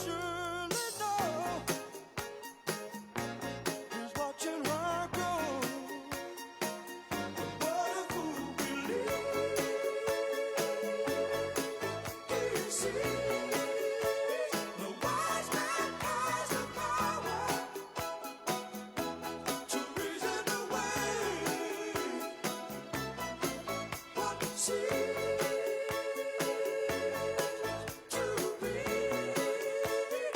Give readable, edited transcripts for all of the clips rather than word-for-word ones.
surely know who's watching her grow. What a fool believes he sees. The wise man has the power to reason away what seems to be.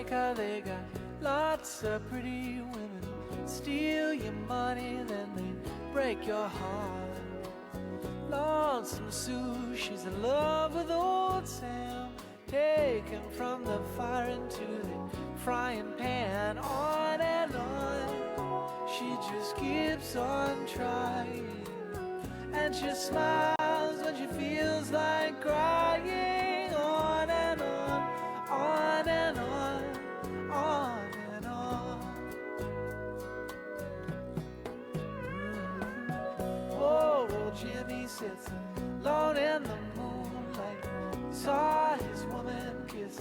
Jamaica, they got lots of pretty women. Steal your money, then they break your heart. Lonesome Sue, she's in love with old Sam. Taken from the fire into the frying pan. On and on, she just keeps on trying. And she smiles when she feels like crying. On and on, on and on, on and on. Oh, old Jimmy sits alone in the moonlight. Saw his woman kiss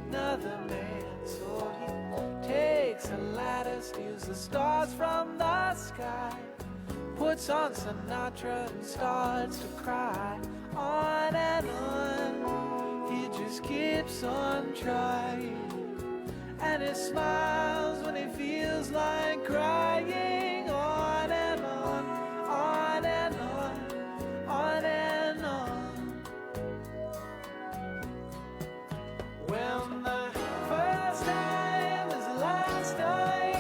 another man. So he takes a ladder, steals the stars from the sky, puts on Sinatra and starts to cry. On and on, he just keeps on trying. And he smiles when he feels like crying. On and on, on and on, on and on. When the first time is the last time,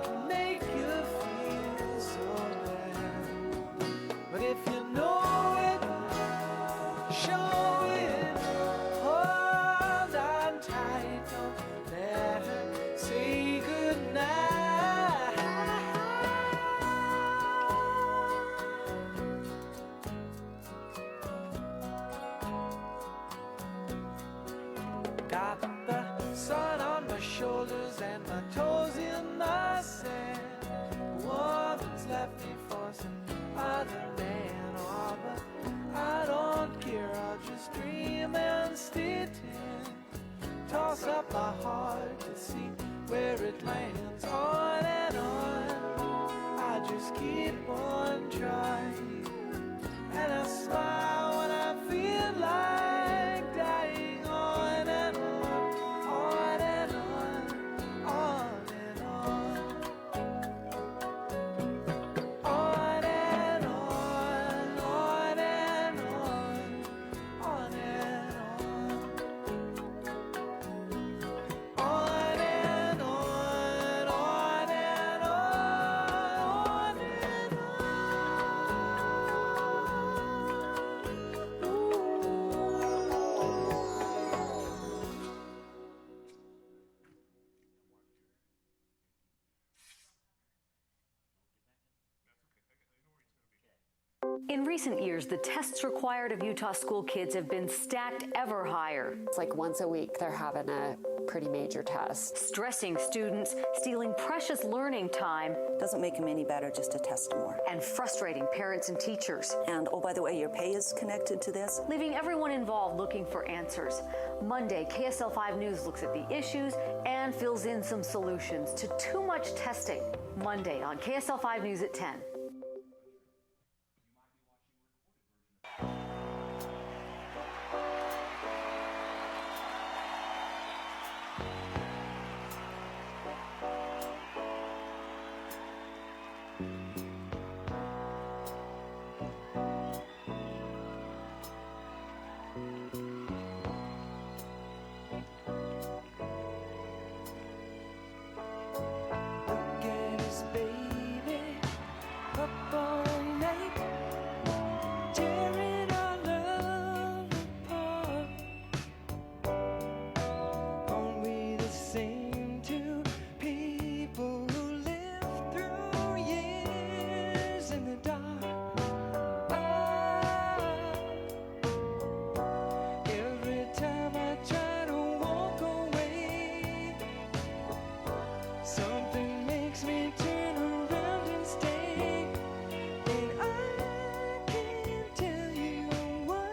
can make you feel so bad. But if you know it, show it, hold on tight, don't let her say goodnight. Got the sun on my shoulders and my toes in the sand. Woman's left me for some other man. Oh, but I don't care, I'll just dream and stay tin. Toss up my heart to see where it lands. On and on, I just keep on trying. And I smile when I feel like dying. On and on, on and on, on and on. On and on, on and on, on and on. On and on, on and on, on and on. In recent years, the tests required of Utah school kids have been stacked ever higher, It's like once a week they're having a pretty major test. stressing students, stealing precious learning time, Doesn't make them any better just to test more. and frustrating parents and teachers, And oh, by the way, your pay is connected to this. leaving everyone involved looking for answers. Monday, KSL 5 News looks at the issues and fills in some solutions to too much testing. Monday on KSL 5 News at 10. Look at his baby up all night, tearing our love apart. Aren't we the same two people who lived through years in the dark? Every time I try to walk away, something makes me turn around and stay. And I can't tell you why.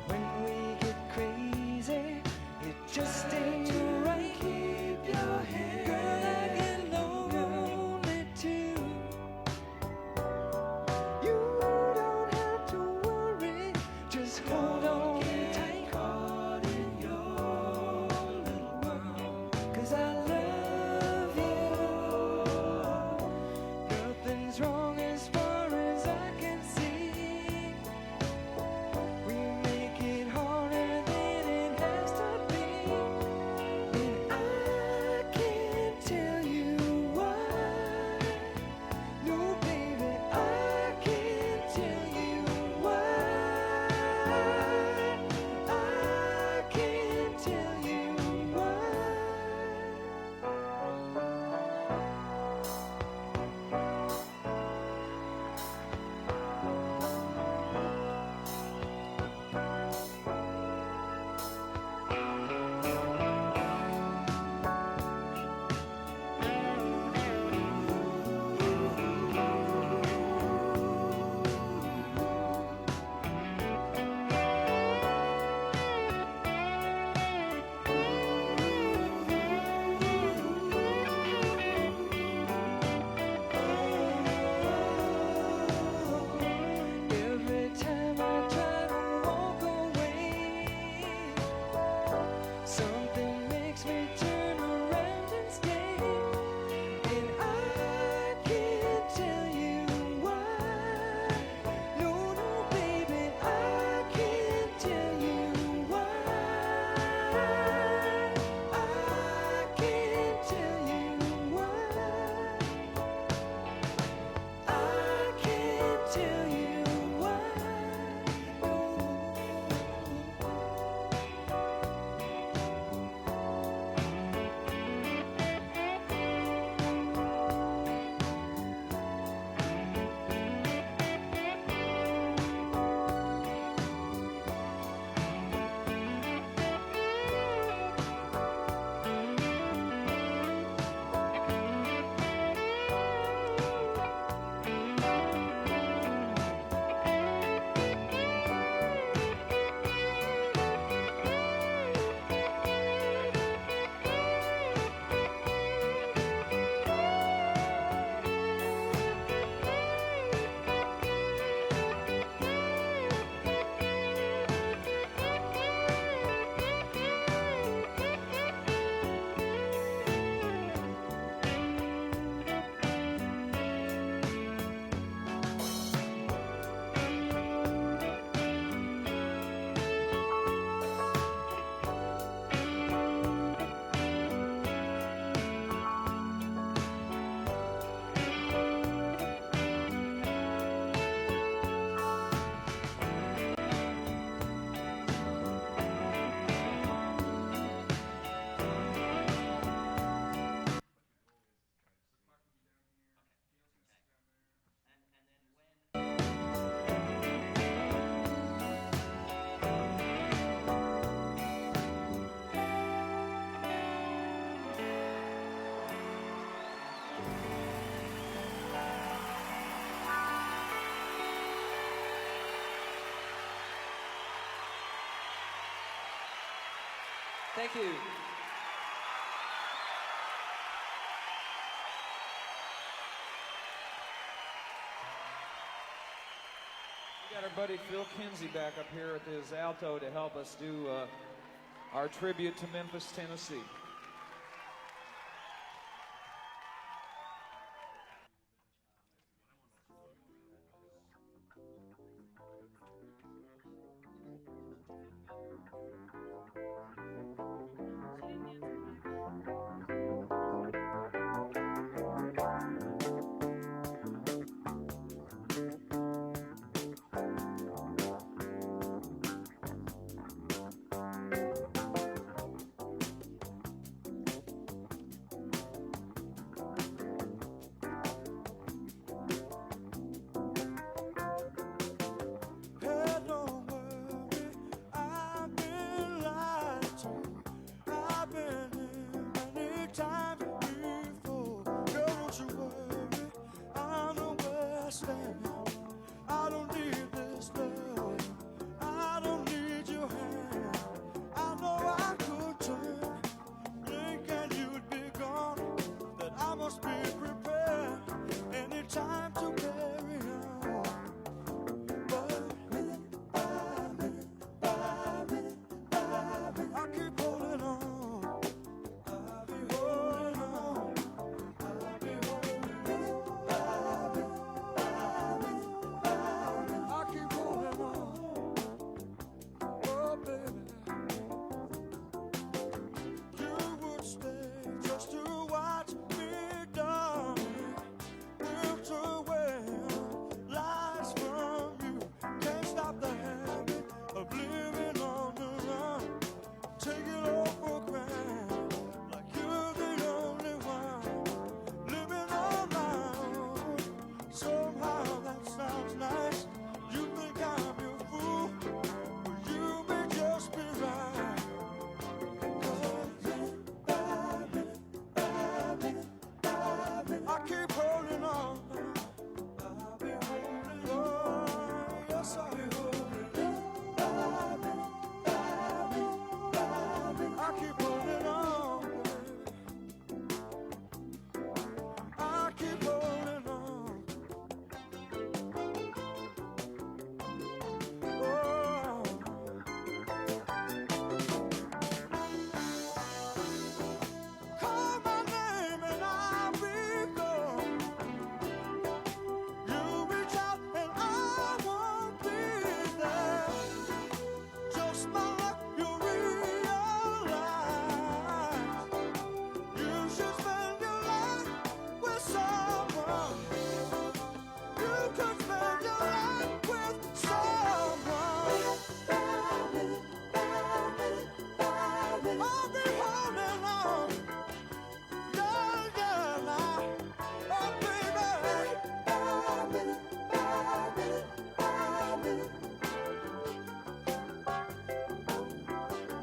When we get crazy, it Thank you. We got our buddy Phil Kinsey back up here at his alto to help us do our tribute to Memphis, Tennessee. Hey, don't worry, I've been lied to. I've been here many times before. Girl, don't you worry, I know where I stand. I don't need this love, I don't need your hand. I know I could turn, blink and you'd be gone. That I must be prepared anytime to carry on. But minute by minute by minute by minute, I keep holding on. I'll be holding on. I'll be holding minute by minute by minute by minute. I keep holding on. Oh, baby, you would stay just to watch me, darling. Drift away, lies from you. Can't stop the habit of living on the run. Take it all for granted, like you're the only one. Living on my own, somehow that sounds nice. You think I'm your fool, but you may just be right. 'Cause minute by minute by minute by minute, I keep holding on. I'll be holding on. Yes, I'll be holding minute by minute by minute by minute. I keep holding on. I keep holding on. Oh. Call my name and I'll be gone. You reach out and I won't be there. Just my luck, you realize you should spend your life with someone. You could spend your life with someone. I'll be holding on. Yeah, yeah, now. Oh, baby.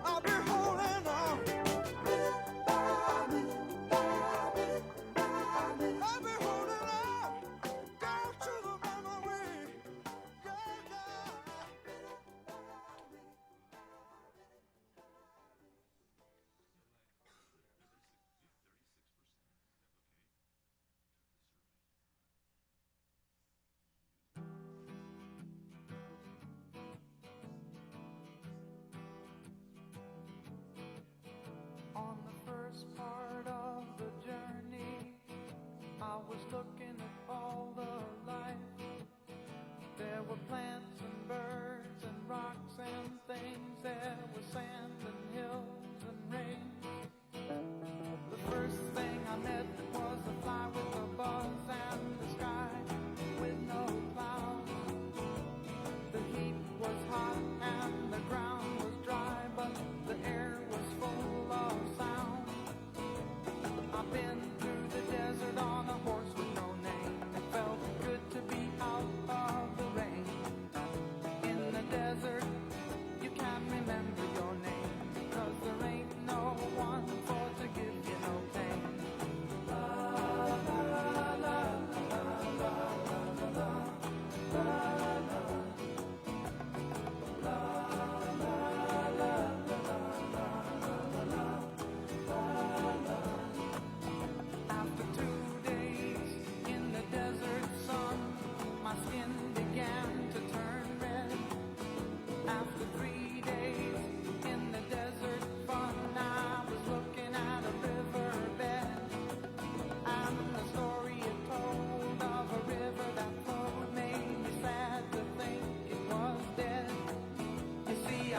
I'll be holding on. I'll be holding on. Down to the memory. Yeah, yeah. On the first part of the journey, I was looking at all the life. There were plants and birds and rocks and things. There was sand and hills and rain. The first thing I met was a fly with a buzz and the sky with no clouds. The heat was hot and the ground was dry, but the air was full of sound. I've been through the desert on a horse with no name. It felt good to be out of the rain. In the desert, you can't remember your name.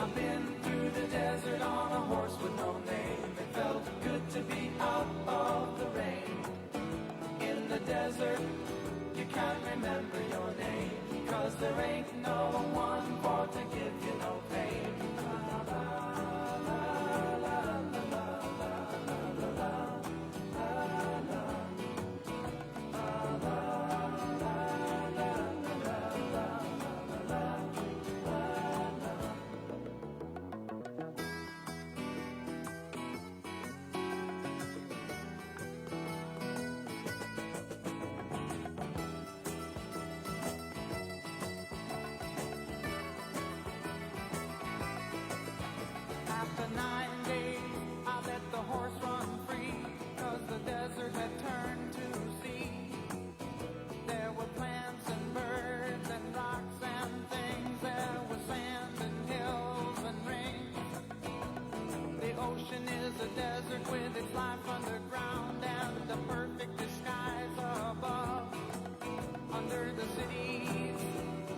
I've been through the desert on a horse with no name. It felt good to be out of the rain. In the desert, you can't remember your name, 'cause there ain't no one for to give you no pain. After 9 days, I let the horse run free, 'cause the desert had turned to sea. There were plants and birds and rocks and things. There was sand and hills and rings. The ocean is a desert with its life underground and the perfect disguise above. Under the cities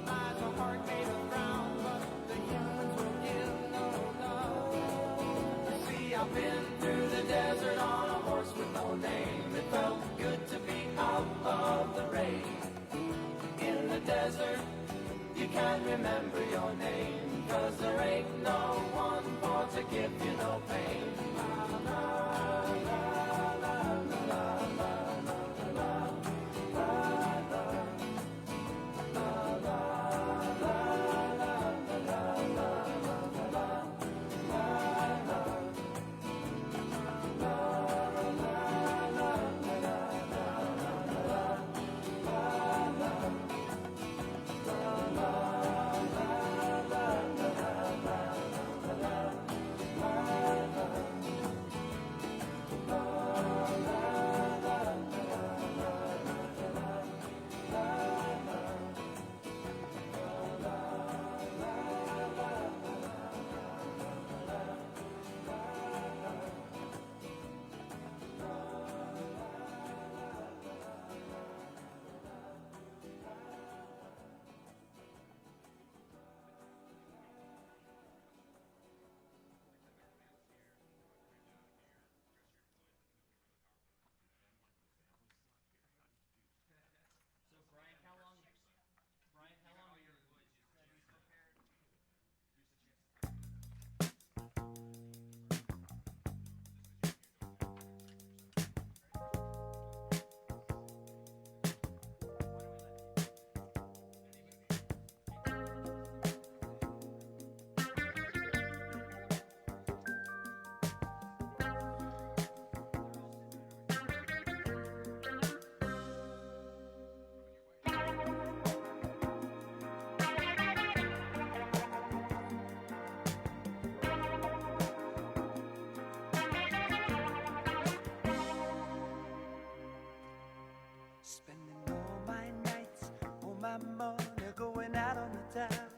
lies a heart made of ground, but the humans will give no love. You see, I've been through the desert on a horse with no name. It felt good to be out of the rain. In the desert, you can't remember your name, 'cause there ain't no one for to give you no pain. Spending all my nights, all my money going out on the town,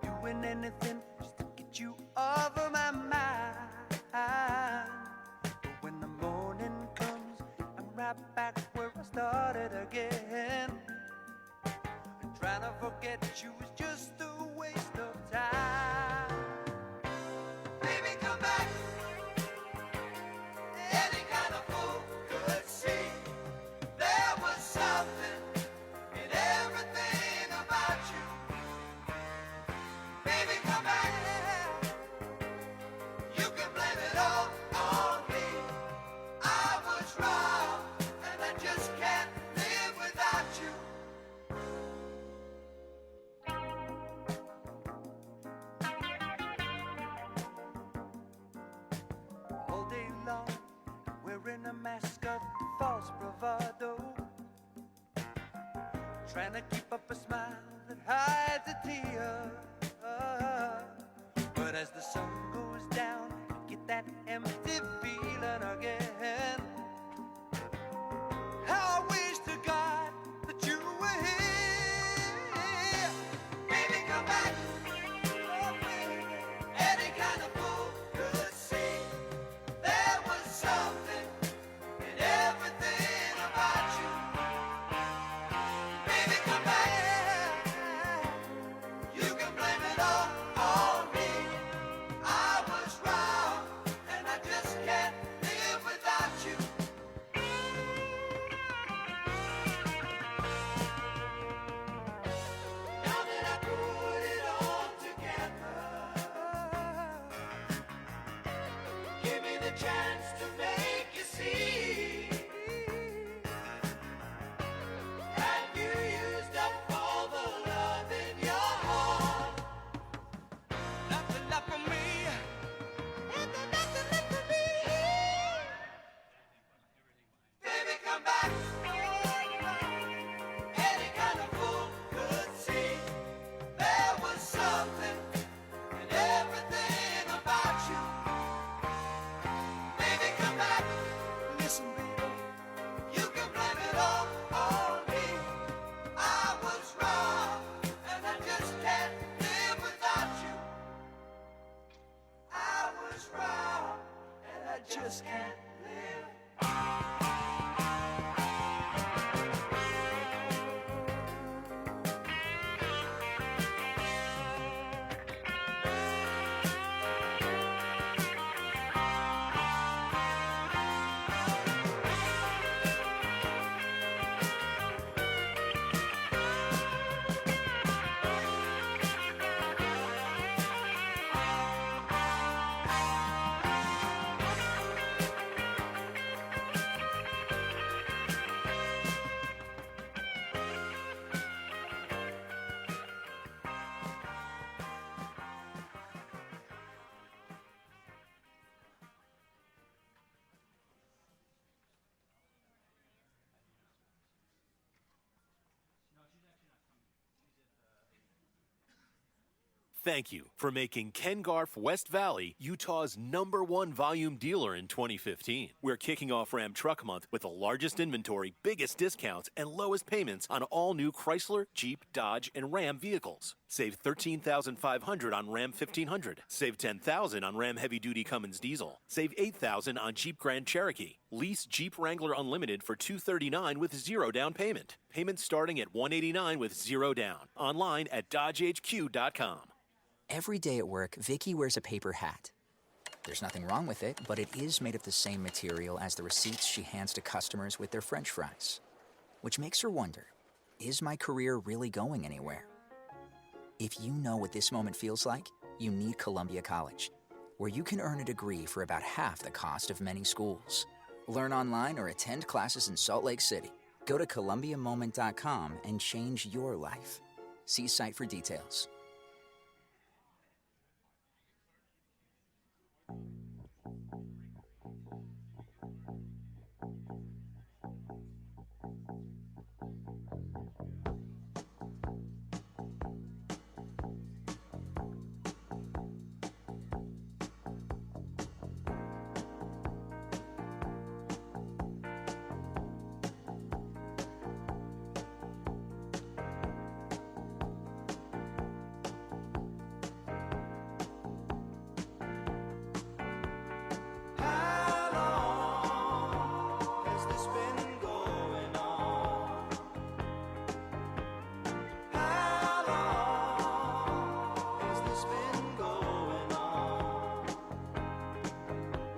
doing anything just to get you off of my mind. But when the morning comes, I'm right back where I started again. And trying to forget you is just a waste of time. Baby, come back. Any kind of fool could see there was something in everything about you. Baby, come back. You can blame it all on me. I was wrong, and I just can't live without you. All day long, wearing a mask of false bravado, trying to keep up a smile that hides a tear. But as the sun goes down, you get that empty feeling again. How I wish to God that you were here. Baby, come back. Oh, baby. Any kind of fool could see there was something in everything about you. Baby, come back. You can blame it all chance to make you see. And you used up all the love in your heart. Nothing left for me. Nothing left for me. Baby, come back. Any kind of fool could see there was something in everything about you. Baby, come back. Listen, baby, you can blame it all on me. I was wrong, and I just can't live without you. I was wrong, and I just can't live. Thank you for making Ken Garff West Valley Utah's #1 volume dealer in 2015. We're kicking off Ram Truck Month with the largest inventory, biggest discounts, and lowest payments on all new Chrysler, Jeep, Dodge, and Ram vehicles. Save $13,500 on Ram 1500. Save $10,000 on Ram Heavy Duty Cummins Diesel. Save $8,000 on Jeep Grand Cherokee. Lease Jeep Wrangler Unlimited for $239 with 0 down payment. Payments starting at $189 with 0 down. Online at DodgeHQ.com. Every day at work, Vicky wears a paper hat. There's nothing wrong with it, but it is made of the same material as the receipts she hands to customers with their French fries. Which makes her wonder, is my career really going anywhere? If you know what this moment feels like, you need Columbia College, where you can earn a degree for about half the cost of many schools. Learn online or attend classes in Salt Lake City. Go to columbiamoment.com and change your life. See site for details. How long has this been going on? How long has this been going on?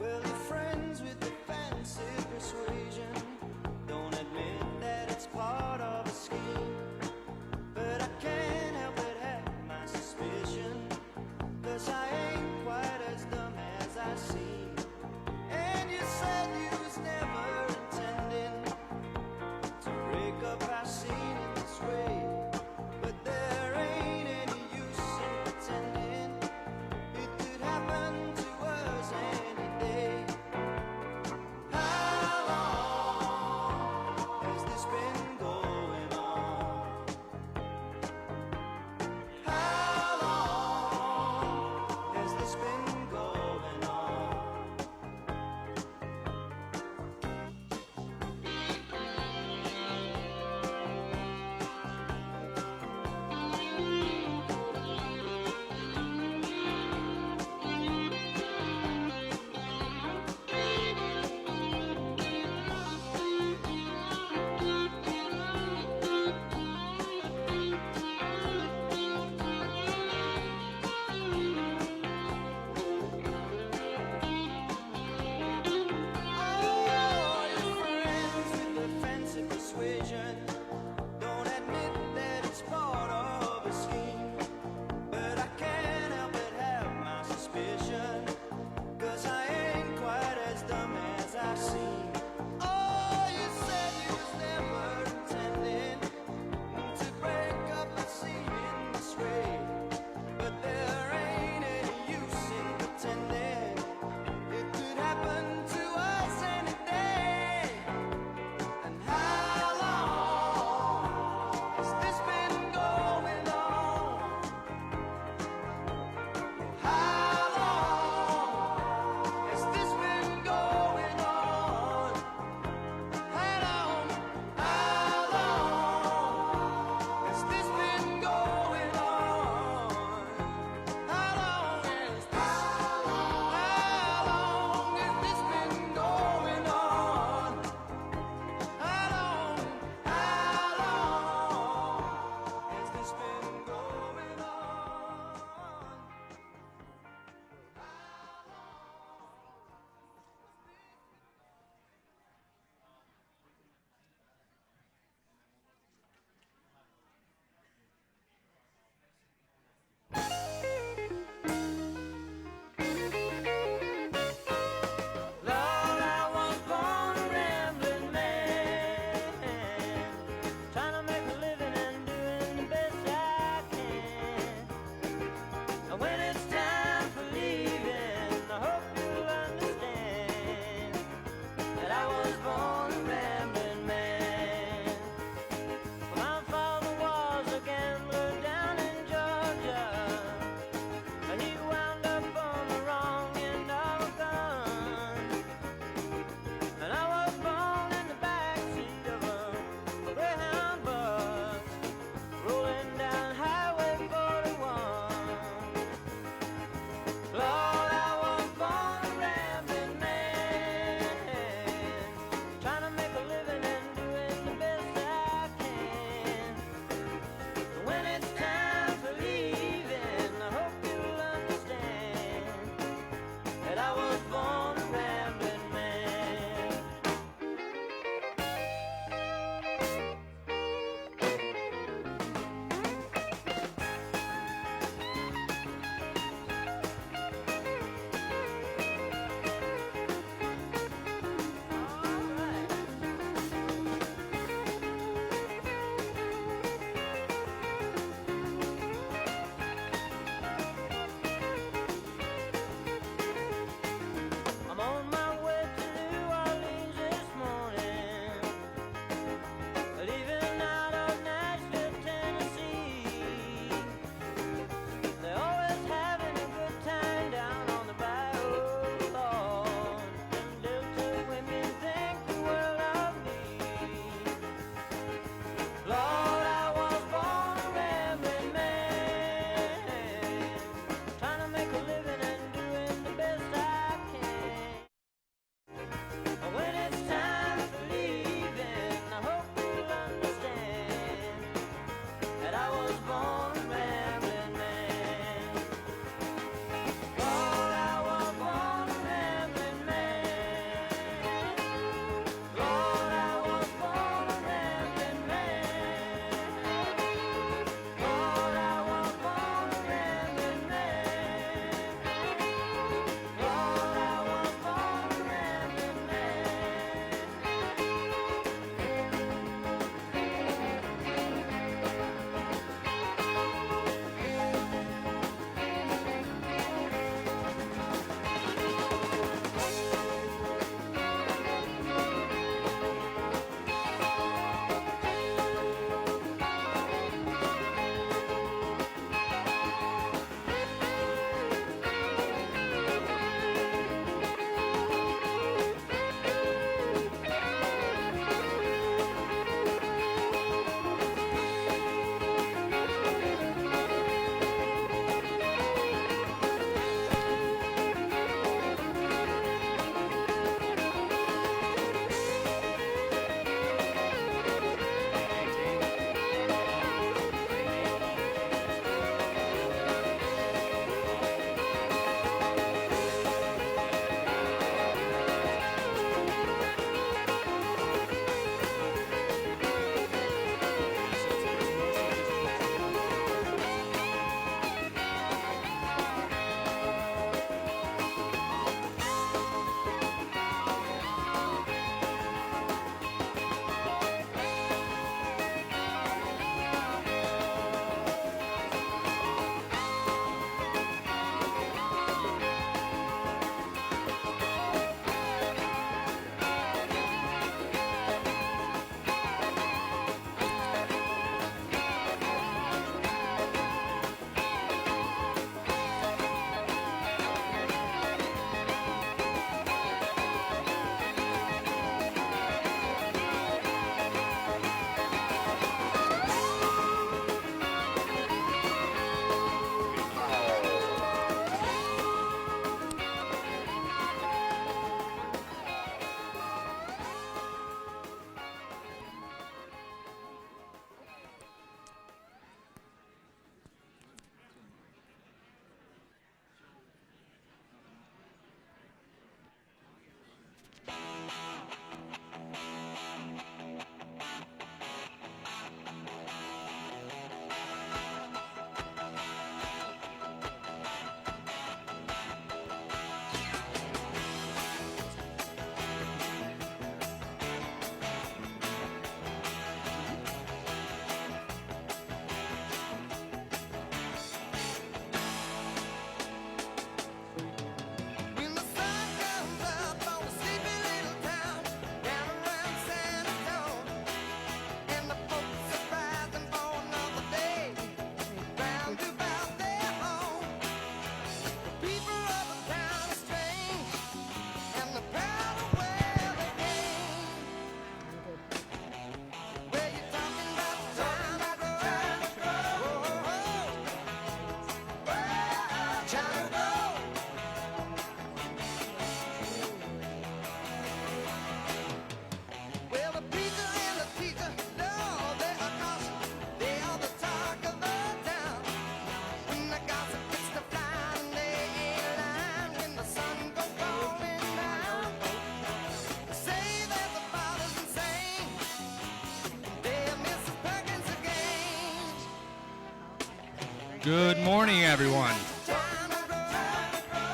Well, your friends with the fancy persuasion don't admit that it's part of a scheme. But I can't help but have my suspicion, 'cause I ain't quite as dumb as I seem. And you said you was never intending to break up our scene in this way. But there ain't any use in pretending it could happen to us any day. How long has this been going on? How long has this been going on? Oh, your friends with the fancy persuasion don't admit that it's part of a scheme. But I can't help but have my suspicion, 'cause I ain't quite as Good morning, everyone.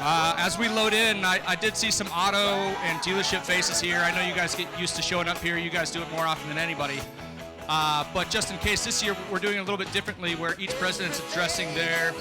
As we load in, I did see some auto and dealership faces here. I know you guys get used to showing up here. You guys do it more often than anybody. But just in case, this year we're doing it a little bit differently, where each president's addressing their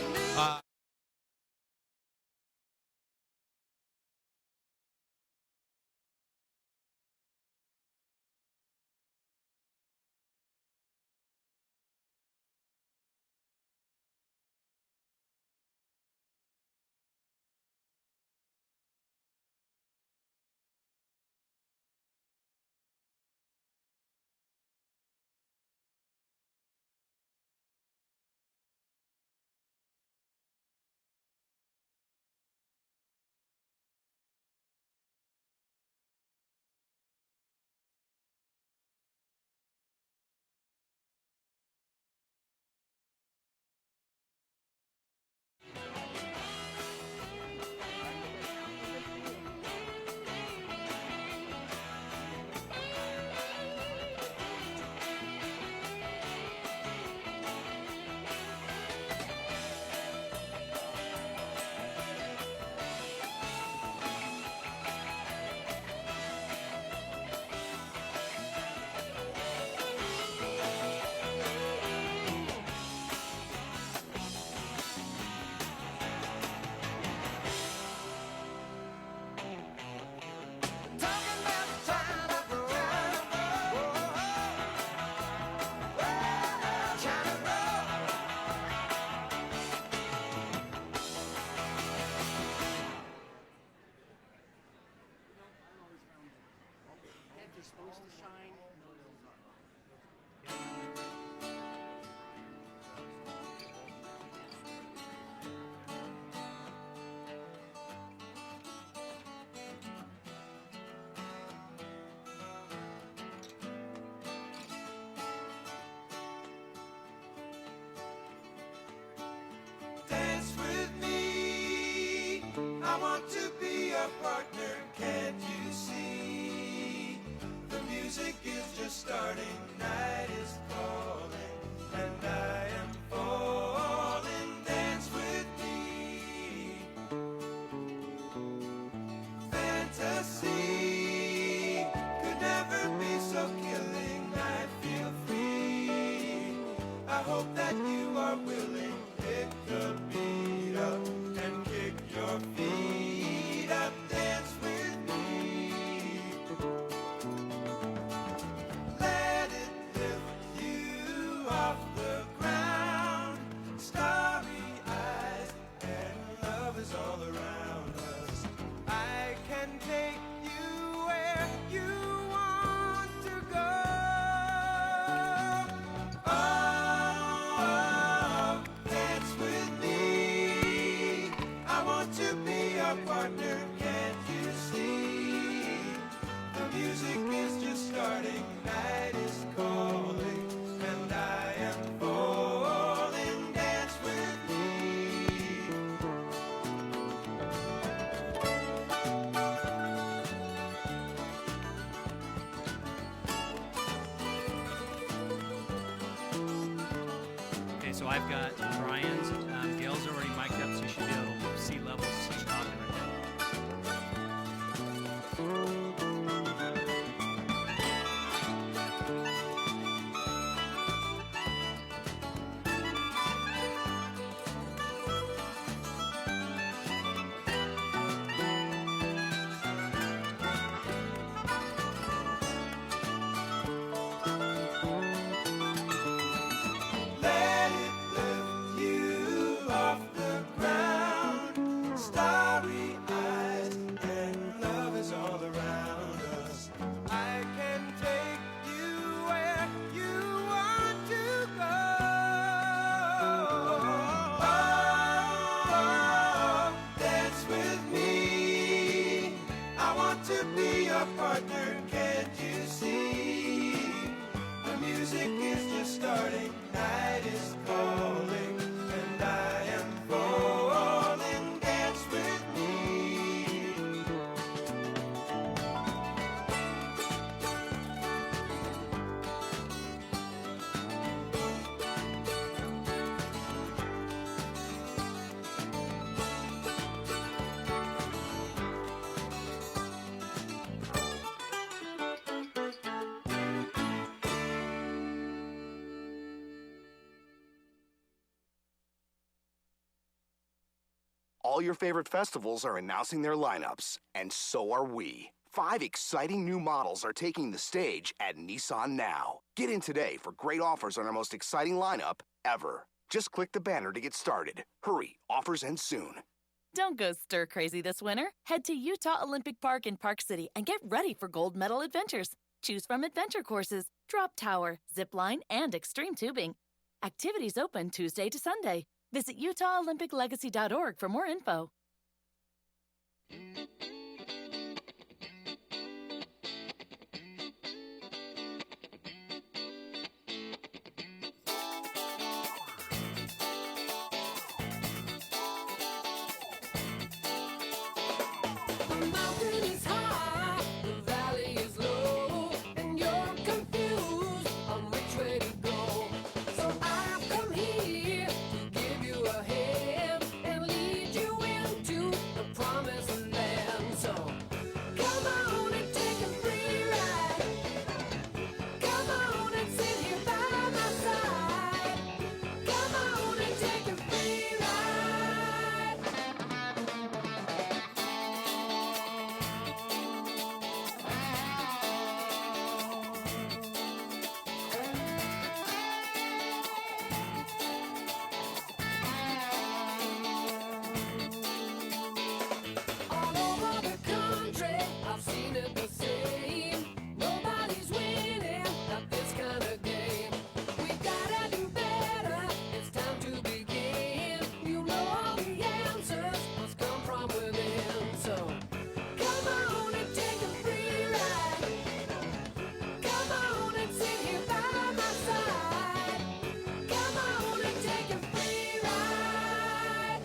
Dance with me. I want to be your partner. Can't you see? The music is just starting. Night is calling, and I am falling. Dance with me. Fantasy could never be so killing. I feel free. I hope that you are willing. Pick the beat up and kick your feet up. Dance with me. Let it lift you off the ground. Starry eyes and love is all around us. I can take you where you want to go. Oh, dance with me. I want to be your partner. Can't you see? The music is just starting. Night is calling, and I am falling. Dance with me. Okay, so I've got Brian's. Gail's already mic'd up, so you should be able to see levels. She's talking right now. Let it lift you off the ground. Starry eyes and love is all around us. I can take you where you want to go. Oh, dance with me. I want to be your partner. Can't you see? The music is just starting. Night is calling, and I am falling. Dance with me. All your favorite festivals are announcing their lineups, and so are we. 5 exciting new models are taking the stage at Nissan Now. Get in today for great offers on our most exciting lineup ever. Just click the banner to get started. Hurry, offers end soon. Don't go stir crazy this winter. Head to Utah Olympic Park in Park City and get ready for gold medal adventures. Choose from adventure courses, drop tower, zip line, and extreme tubing. Activities open Tuesday to Sunday. Visit UtahOlympicLegacy.org for more info. The mountain is high, the valley is low, and you're confused on which way to go. So I've come here to give you a hand and lead you into the promised land. So come on and take a free ride. Come on and sit here by my side. Come on and take a free ride. All over the country, I've seen it the same. Nobody's winning at this kind of game. We gotta do better. It's time to begin. You know all the answers must come from within. So come on and take a free ride. Come on and sit here by my side. Come on and take a free ride.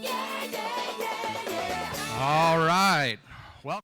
Yeah, yeah, yeah, yeah. All right. Well.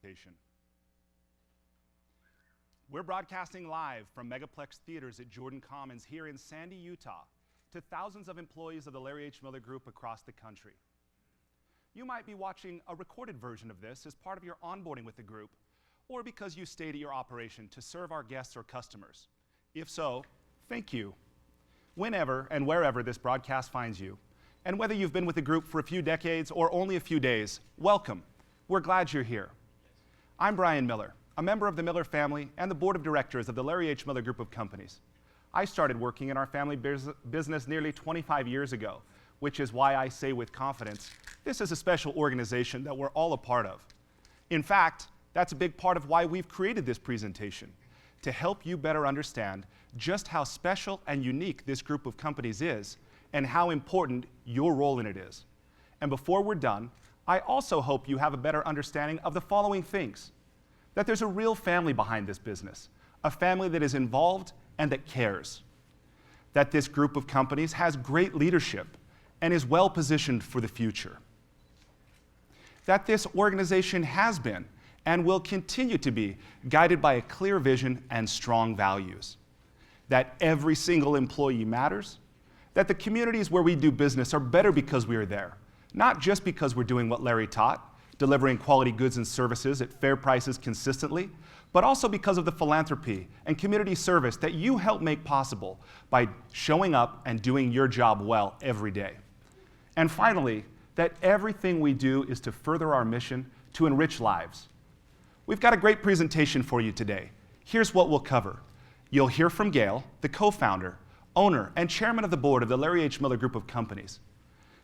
presentation. We're broadcasting live from Megaplex Theaters at Jordan Commons here in Sandy, Utah, to thousands of employees of the Larry H. Miller Group across the country. You might be watching a recorded version of this as part of your onboarding with the group, or because you stayed at your operation to serve our guests or customers. If so, thank you. Whenever and wherever this broadcast finds you, and whether you've been with the group for a few decades or only a few days, welcome. We're glad you're here. I'm Brian Miller, a member of the Miller family and the board of directors of the Larry H. Miller Group of Companies. I started working in our family business nearly 25 years ago, which is why I say with confidence, this is a special organization that we're all a part of. In fact, that's a big part of why we've created this presentation, to help you better understand just how special and unique this group of companies is and how important your role in it is. And before we're done, I also hope you have a better understanding of the following things: that there's a real family behind this business, a family that is involved and that cares, that this group of companies has great leadership and is well positioned for the future, that this organization has been and will continue to be guided by a clear vision and strong values, that every single employee matters, that the communities where we do business are better because we are there, not just because we're doing what Larry taught, delivering quality goods and services at fair prices consistently, but also because of the philanthropy and community service that you help make possible by showing up and doing your job well every day. And finally, that everything we do is to further our mission to enrich lives. We've got a great presentation for you today. Here's what we'll cover. You'll hear from Gail, the co-founder, owner, and chairman of the board of the Larry H. Miller Group of Companies.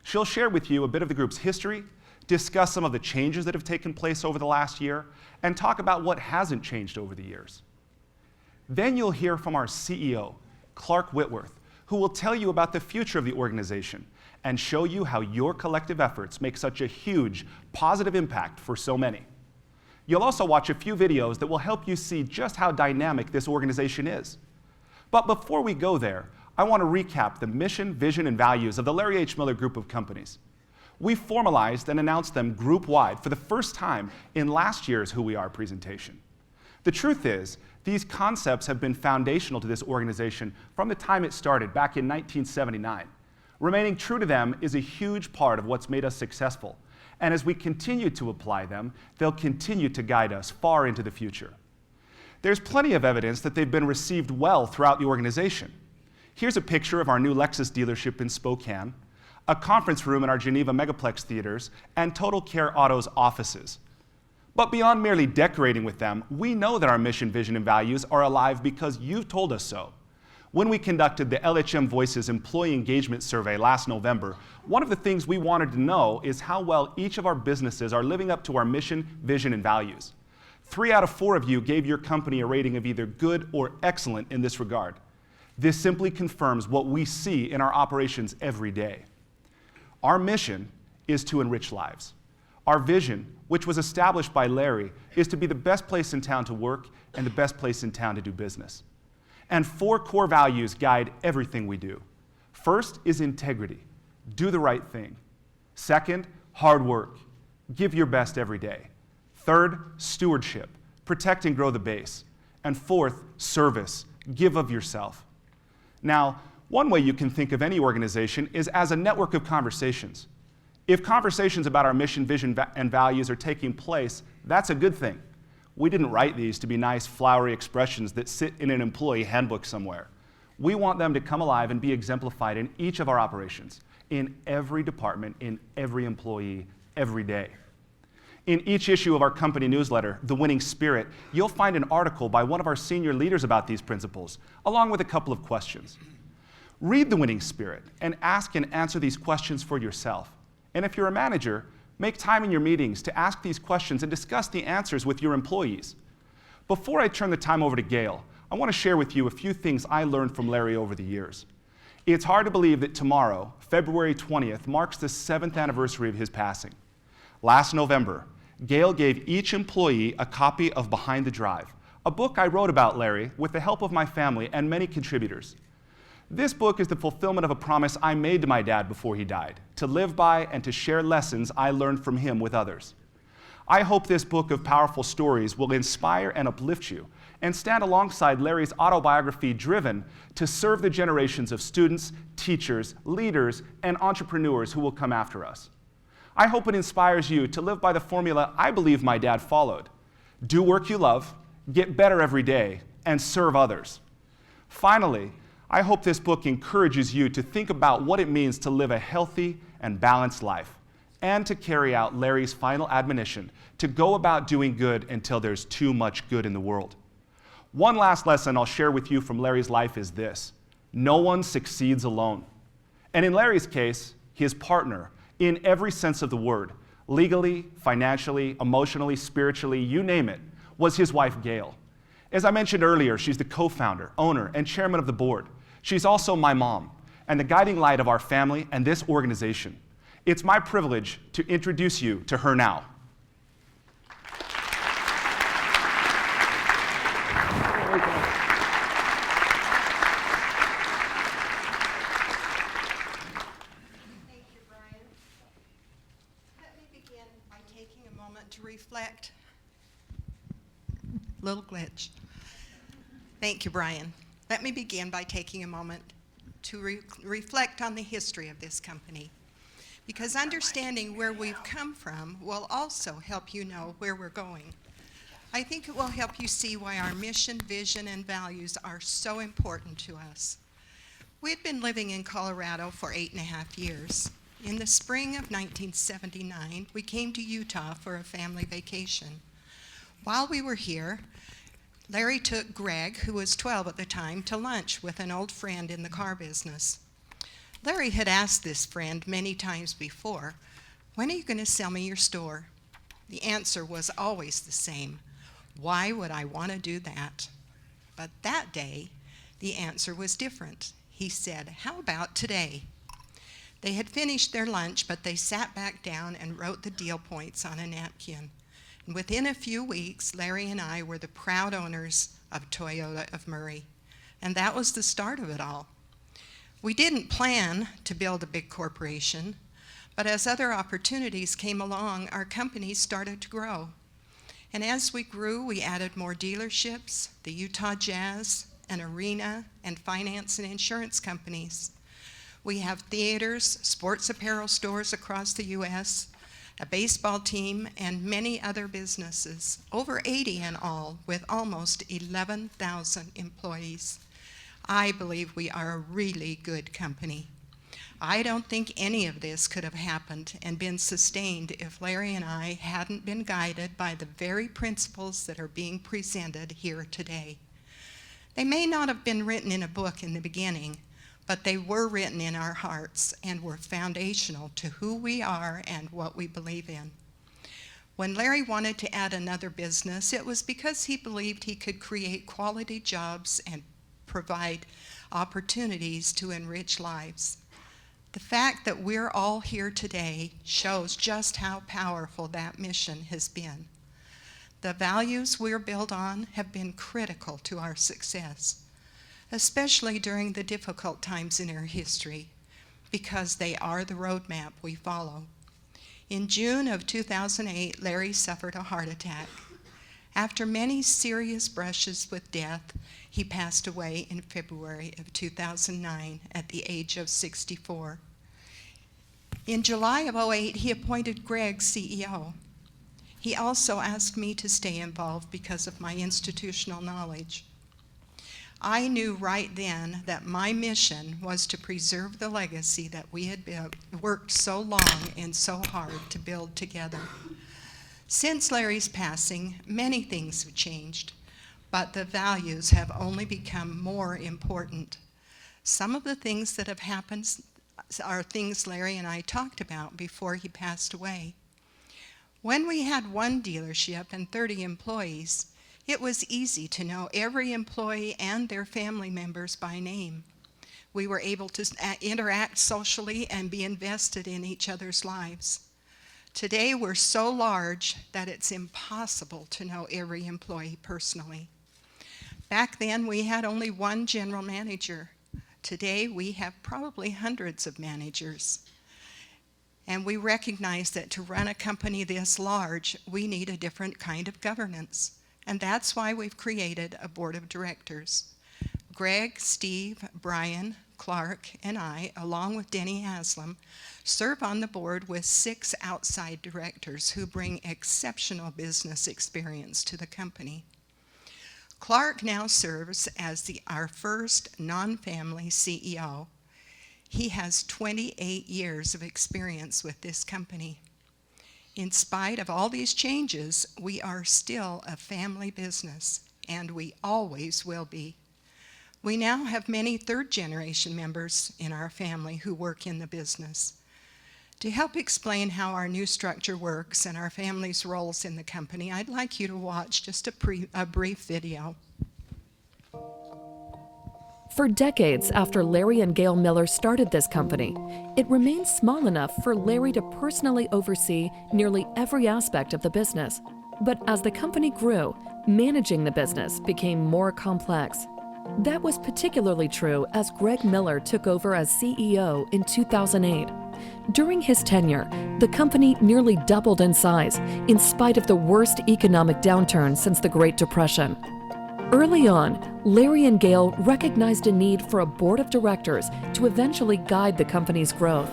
She'll share with you a bit of the group's history, discuss some of the changes that have taken place over the last year, and talk about what hasn't changed over the years. Then you'll hear from our CEO, Clark Whitworth, who will tell you about the future of the organization and show you how your collective efforts make such a huge, positive impact for so many. You'll also watch a few videos that will help you see just how dynamic this organization is. But before we go there, I want to recap the mission, vision, and values of the Larry H. Miller Group of Companies. We formalized and announced them group-wide for the first time in last year's Who We Are presentation. The truth is, these concepts have been foundational to this organization from the time it started back in 1979. Remaining true to them is a huge part of what's made us successful. And as we continue to apply them, they'll continue to guide us far into the future. There's plenty of evidence that they've been received well throughout the organization. Here's a picture of our new Lexus dealership in Spokane, a conference room in our Geneva Megaplex theaters, and Total Care Auto's offices. But beyond merely decorating with them, we know that our mission, vision, and values are alive because you've told us so. When we conducted the LHM Voices Employee Engagement Survey last November, one of the things we wanted to know is how well each of our businesses are living up to our mission, vision, and values. 3 out of 4 of you gave your company a rating of either good or excellent in this regard. This simply confirms what we see in our operations every day. Our mission is to enrich lives. Our vision, which was established by Larry, is to be the best place in town to work and the best place in town to do business. And 4 core values guide everything we do. First is integrity. Do the right thing. Second, hard work. Give your best every day. Third, stewardship. Protect and grow the base. And fourth, service. Give of yourself. Now, one way you can think of any organization is as a network of conversations. If conversations about our mission, vision, and values are taking place, that's a good thing. We didn't write these to be nice, flowery expressions that sit in an employee handbook somewhere. We want them to come alive and be exemplified in each of our operations, in every department, in every employee, every day. In each issue of our company newsletter, The Winning Spirit, you'll find an article by one of our senior leaders about these principles, along with a couple of questions. Read The Winning Spirit and ask and answer these questions for yourself. And if you're a manager, make time in your meetings to ask these questions and discuss the answers with your employees. Before I turn the time over to Gail, I want to share with you a few things I learned from Larry over the years. It's hard to believe that tomorrow, February 20th, marks the 7th anniversary of his passing. Last November, Gail gave each employee a copy of Behind the Drive, a book I wrote about Larry with the help of my family and many contributors. This book is the fulfillment of a promise I made to my dad before he died, to live by and to share lessons I learned from him with others. I hope this book of powerful stories will inspire and uplift you and stand alongside Larry's autobiography, Driven, to serve the generations of students, teachers, leaders, and entrepreneurs who will come after us. I hope it inspires you to live by the formula I believe my dad followed. Do work you love, get better every day, and serve others. Finally, I hope this book encourages you to think about what it means to live a healthy and balanced life, and to carry out Larry's final admonition to go about doing good until there's too much good in the world. One last lesson I'll share with you from Larry's life is this: no one succeeds alone. And in Larry's case, his partner, in every sense of the word, legally, financially, emotionally, spiritually, you name it, was his wife, Gail. As I mentioned earlier, she's the co-founder, owner, and chairman of the board. She's also my mom, and the guiding light of our family and this organization. It's my privilege to introduce you to her now. To reflect. Little glitch. Thank you, Brian. Let me begin by taking a moment to reflect on the history of this company, because understanding where we've come from will also help you know where we're going. I think it will help you see why our mission, vision, and values are so important to us. We've been living in Colorado for 8.5 years. In the spring of 1979, we came to Utah for a family vacation. While we were here, Larry took Greg, who was 12 at the time, to lunch with an old friend in the car business. Larry had asked this friend many times before, "When are you going to sell me your store?" The answer was always the same: "Why would I want to do that?" But that day, the answer was different. He said, "How about today?" They had finished their lunch, but they sat back down and wrote the deal points on a napkin. And within a few weeks, Larry and I were the proud owners of Toyota of Murray. And that was the start of it all. We didn't plan to build a big corporation, but as other opportunities came along, our company started to grow. And as we grew, we added more dealerships, the Utah Jazz, an arena, and finance and insurance companies. We have theaters, sports apparel stores across the U.S., a baseball team, and many other businesses, over 80 in all, with almost 11,000 employees. I believe we are a really good company. I don't think any of this could have happened and been sustained if Larry and I hadn't been guided by the very principles that are being presented here today. They may not have been written in a book in the beginning, but they were written in our hearts and were foundational to who we are and what we believe in. When Larry wanted to add another business, it was because he believed he could create quality jobs and provide opportunities to enrich lives. The fact that we're all here today shows just how powerful that mission has been. The values we're built on have been critical to our success, especially during the difficult times in our history, because they are the roadmap we follow. In June of 2008, Larry suffered a heart attack. After many serious brushes with death, he passed away in February of 2009 at the age of 64. In July of 2008, he appointed Greg CEO. He also asked me to stay involved because of my institutional knowledge. I knew right then that my mission was to preserve the legacy that we had worked so long and so hard to build together. Since Larry's passing, many things have changed, but the values have only become more important. Some of the things that have happened are things Larry and I talked about before he passed away. When we had one dealership and 30 employees, it was easy to know every employee and their family members by name. We were able to interact socially and be invested in each other's lives. Today, we're so large that it's impossible to know every employee personally. Back then, we had only one general manager. Today, we have probably hundreds of managers. And we recognize that to run a company this large, we need a different kind of governance. And that's why we've created a board of directors. Greg, Steve, Brian, Clark, and I, along with Denny Haslam, serve on the board with 6 outside directors who bring exceptional business experience to the company. Clark now serves as our first non-family CEO. He has 28 years of experience with this company. In spite of all these changes, we are still a family business, and we always will be. We now have many third-generation members in our family who work in the business. To help explain how our new structure works and our family's roles in the company, I'd like you to watch just a brief video. For decades after Larry and Gail Miller started this company, it remained small enough for Larry to personally oversee nearly every aspect of the business. But as the company grew, managing the business became more complex. That was particularly true as Greg Miller took over as CEO in 2008. During his tenure, the company nearly doubled in size in spite of the worst economic downturn since the Great Depression. Early on, Larry and Gail recognized a need for a board of directors to eventually guide the company's growth.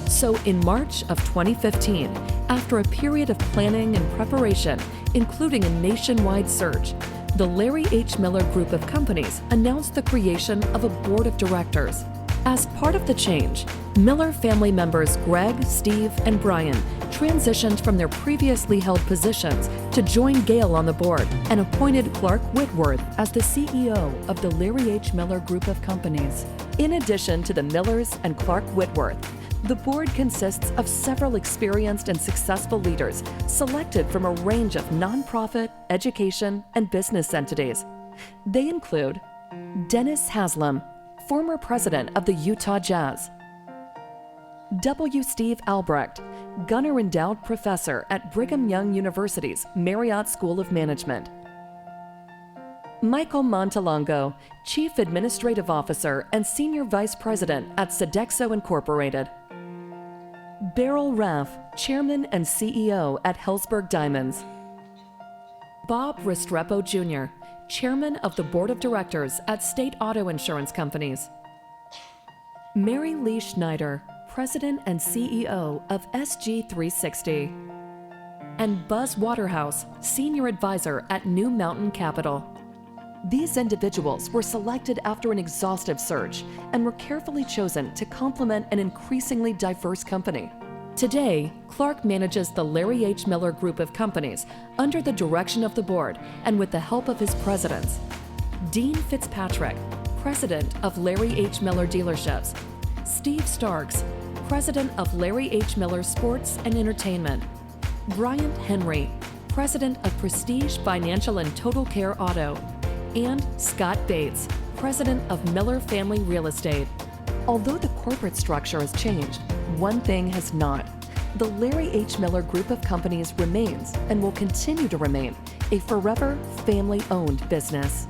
So in March of 2015, after a period of planning and preparation, including a nationwide search, the Larry H. Miller Group of Companies announced the creation of a board of directors. As part of the change, Miller family members Greg, Steve, and Brian transitioned from their previously held positions to join Gail on the board and appointed Clark Whitworth as the CEO of the Larry H. Miller Group of Companies. In addition to the Millers and Clark Whitworth, the board consists of several experienced and successful leaders selected from a range of nonprofit, education, and business entities. They include Dennis Haslam, former president of the Utah Jazz; W. Steve Albrecht, Gunnar Endowed Professor at Brigham Young University's Marriott School of Management; Michael Montalongo, Chief Administrative Officer and Senior Vice President at Sodexo Incorporated; Beryl Raff, Chairman and CEO at Hellsberg Diamonds; Bob Restrepo Jr., Chairman of the Board of Directors at State Auto Insurance Companies; Mary Lee Schneider, President and CEO of SG360; and Buzz Waterhouse, Senior Advisor at New Mountain Capital. These individuals were selected after an exhaustive search and were carefully chosen to complement an increasingly diverse company. Today, Clark manages the Larry H. Miller Group of Companies under the direction of the board and with the help of his presidents: Dean Fitzpatrick, President of Larry H. Miller Dealerships; Steve Starks, President of Larry H. Miller Sports and Entertainment; Bryant Henry, President of Prestige Financial and Total Care Auto; and Scott Bates, President of Miller Family Real Estate. Although the corporate structure has changed, one thing has not. The Larry H. Miller Group of Companies remains and will continue to remain a forever family-owned business.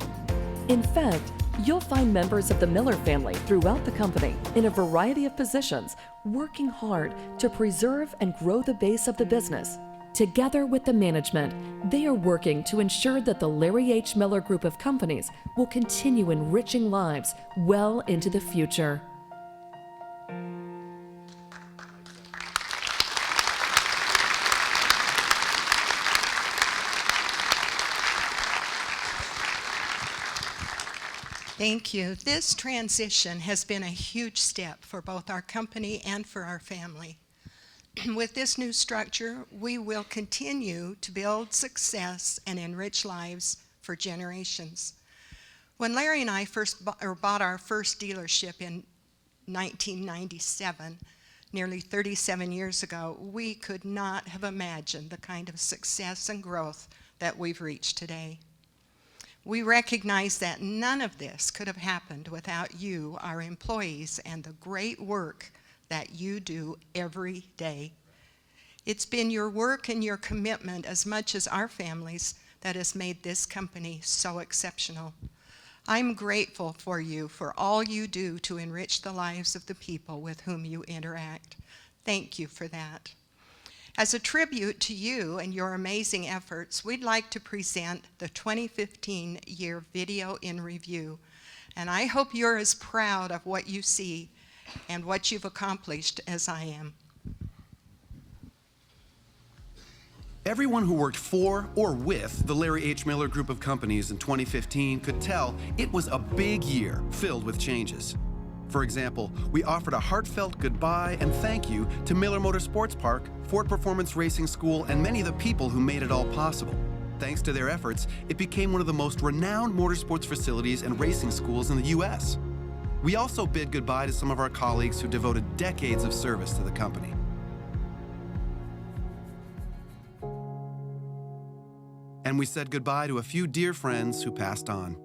In fact, you'll find members of the Miller family throughout the company in a variety of positions, working hard to preserve and grow the base of the business. Together with the management, they are working to ensure that the Larry H. Miller Group of Companies will continue enriching lives well into the future. Thank you. This transition has been a huge step for both our company and for our family. With this new structure, we will continue to build success and enrich lives for generations. When Larry and I first bought our first dealership in 1997, nearly 37 years ago, we could not have imagined the kind of success and growth that we've reached today. We recognize that none of this could have happened without you, our employees, and the great work that you do every day. It's been your work and your commitment as much as our families that has made this company so exceptional. I'm grateful for you for all you do to enrich the lives of the people with whom you interact. Thank you for that. As a tribute to you and your amazing efforts, we'd like to present the 2015 year video in review. And I hope you're as proud of what you see and what you've accomplished as I am. Everyone who worked for or with the Larry H. Miller Group of companies in 2015 could tell it was a big year filled with changes. For example, we offered a heartfelt goodbye and thank you to Miller Motorsports Park, Ford Performance Racing School, and many of the people who made it all possible. Thanks to their efforts, it became one of the most renowned motorsports facilities and racing schools in the U.S. We also bid goodbye to some of our colleagues who devoted decades of service to the company. And we said goodbye to a few dear friends who passed on.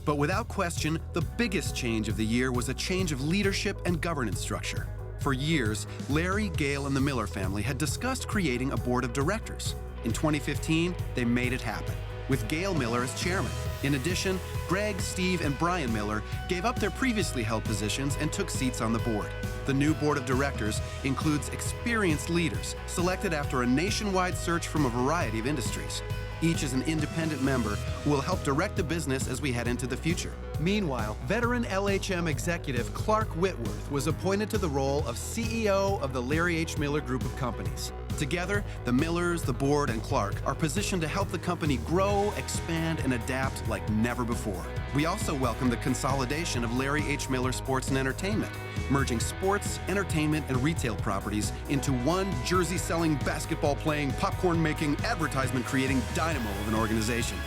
But without question, the biggest change of the year was a change of leadership and governance structure. For years, Larry, Gail, and the Miller family had discussed creating a board of directors. In 2015, they made it happen, with Gail Miller as chairman. In addition, Greg, Steve, and Brian Miller gave up their previously held positions and took seats on the board. The new board of directors includes experienced leaders selected after a nationwide search from a variety of industries. Each is an independent member who will help direct the business as we head into the future. Meanwhile, veteran LHM executive Clark Whitworth was appointed to the role of CEO of the Larry H. Miller Group of companies. Together, the Millers, the board, and Clark are positioned to help the company grow, expand, and adapt like never before. We also welcome the consolidation of Larry H. Miller Sports and Entertainment, merging sports, entertainment, and retail properties into one jersey-selling, basketball-playing, popcorn-making, advertisement-creating dynamo of an organization.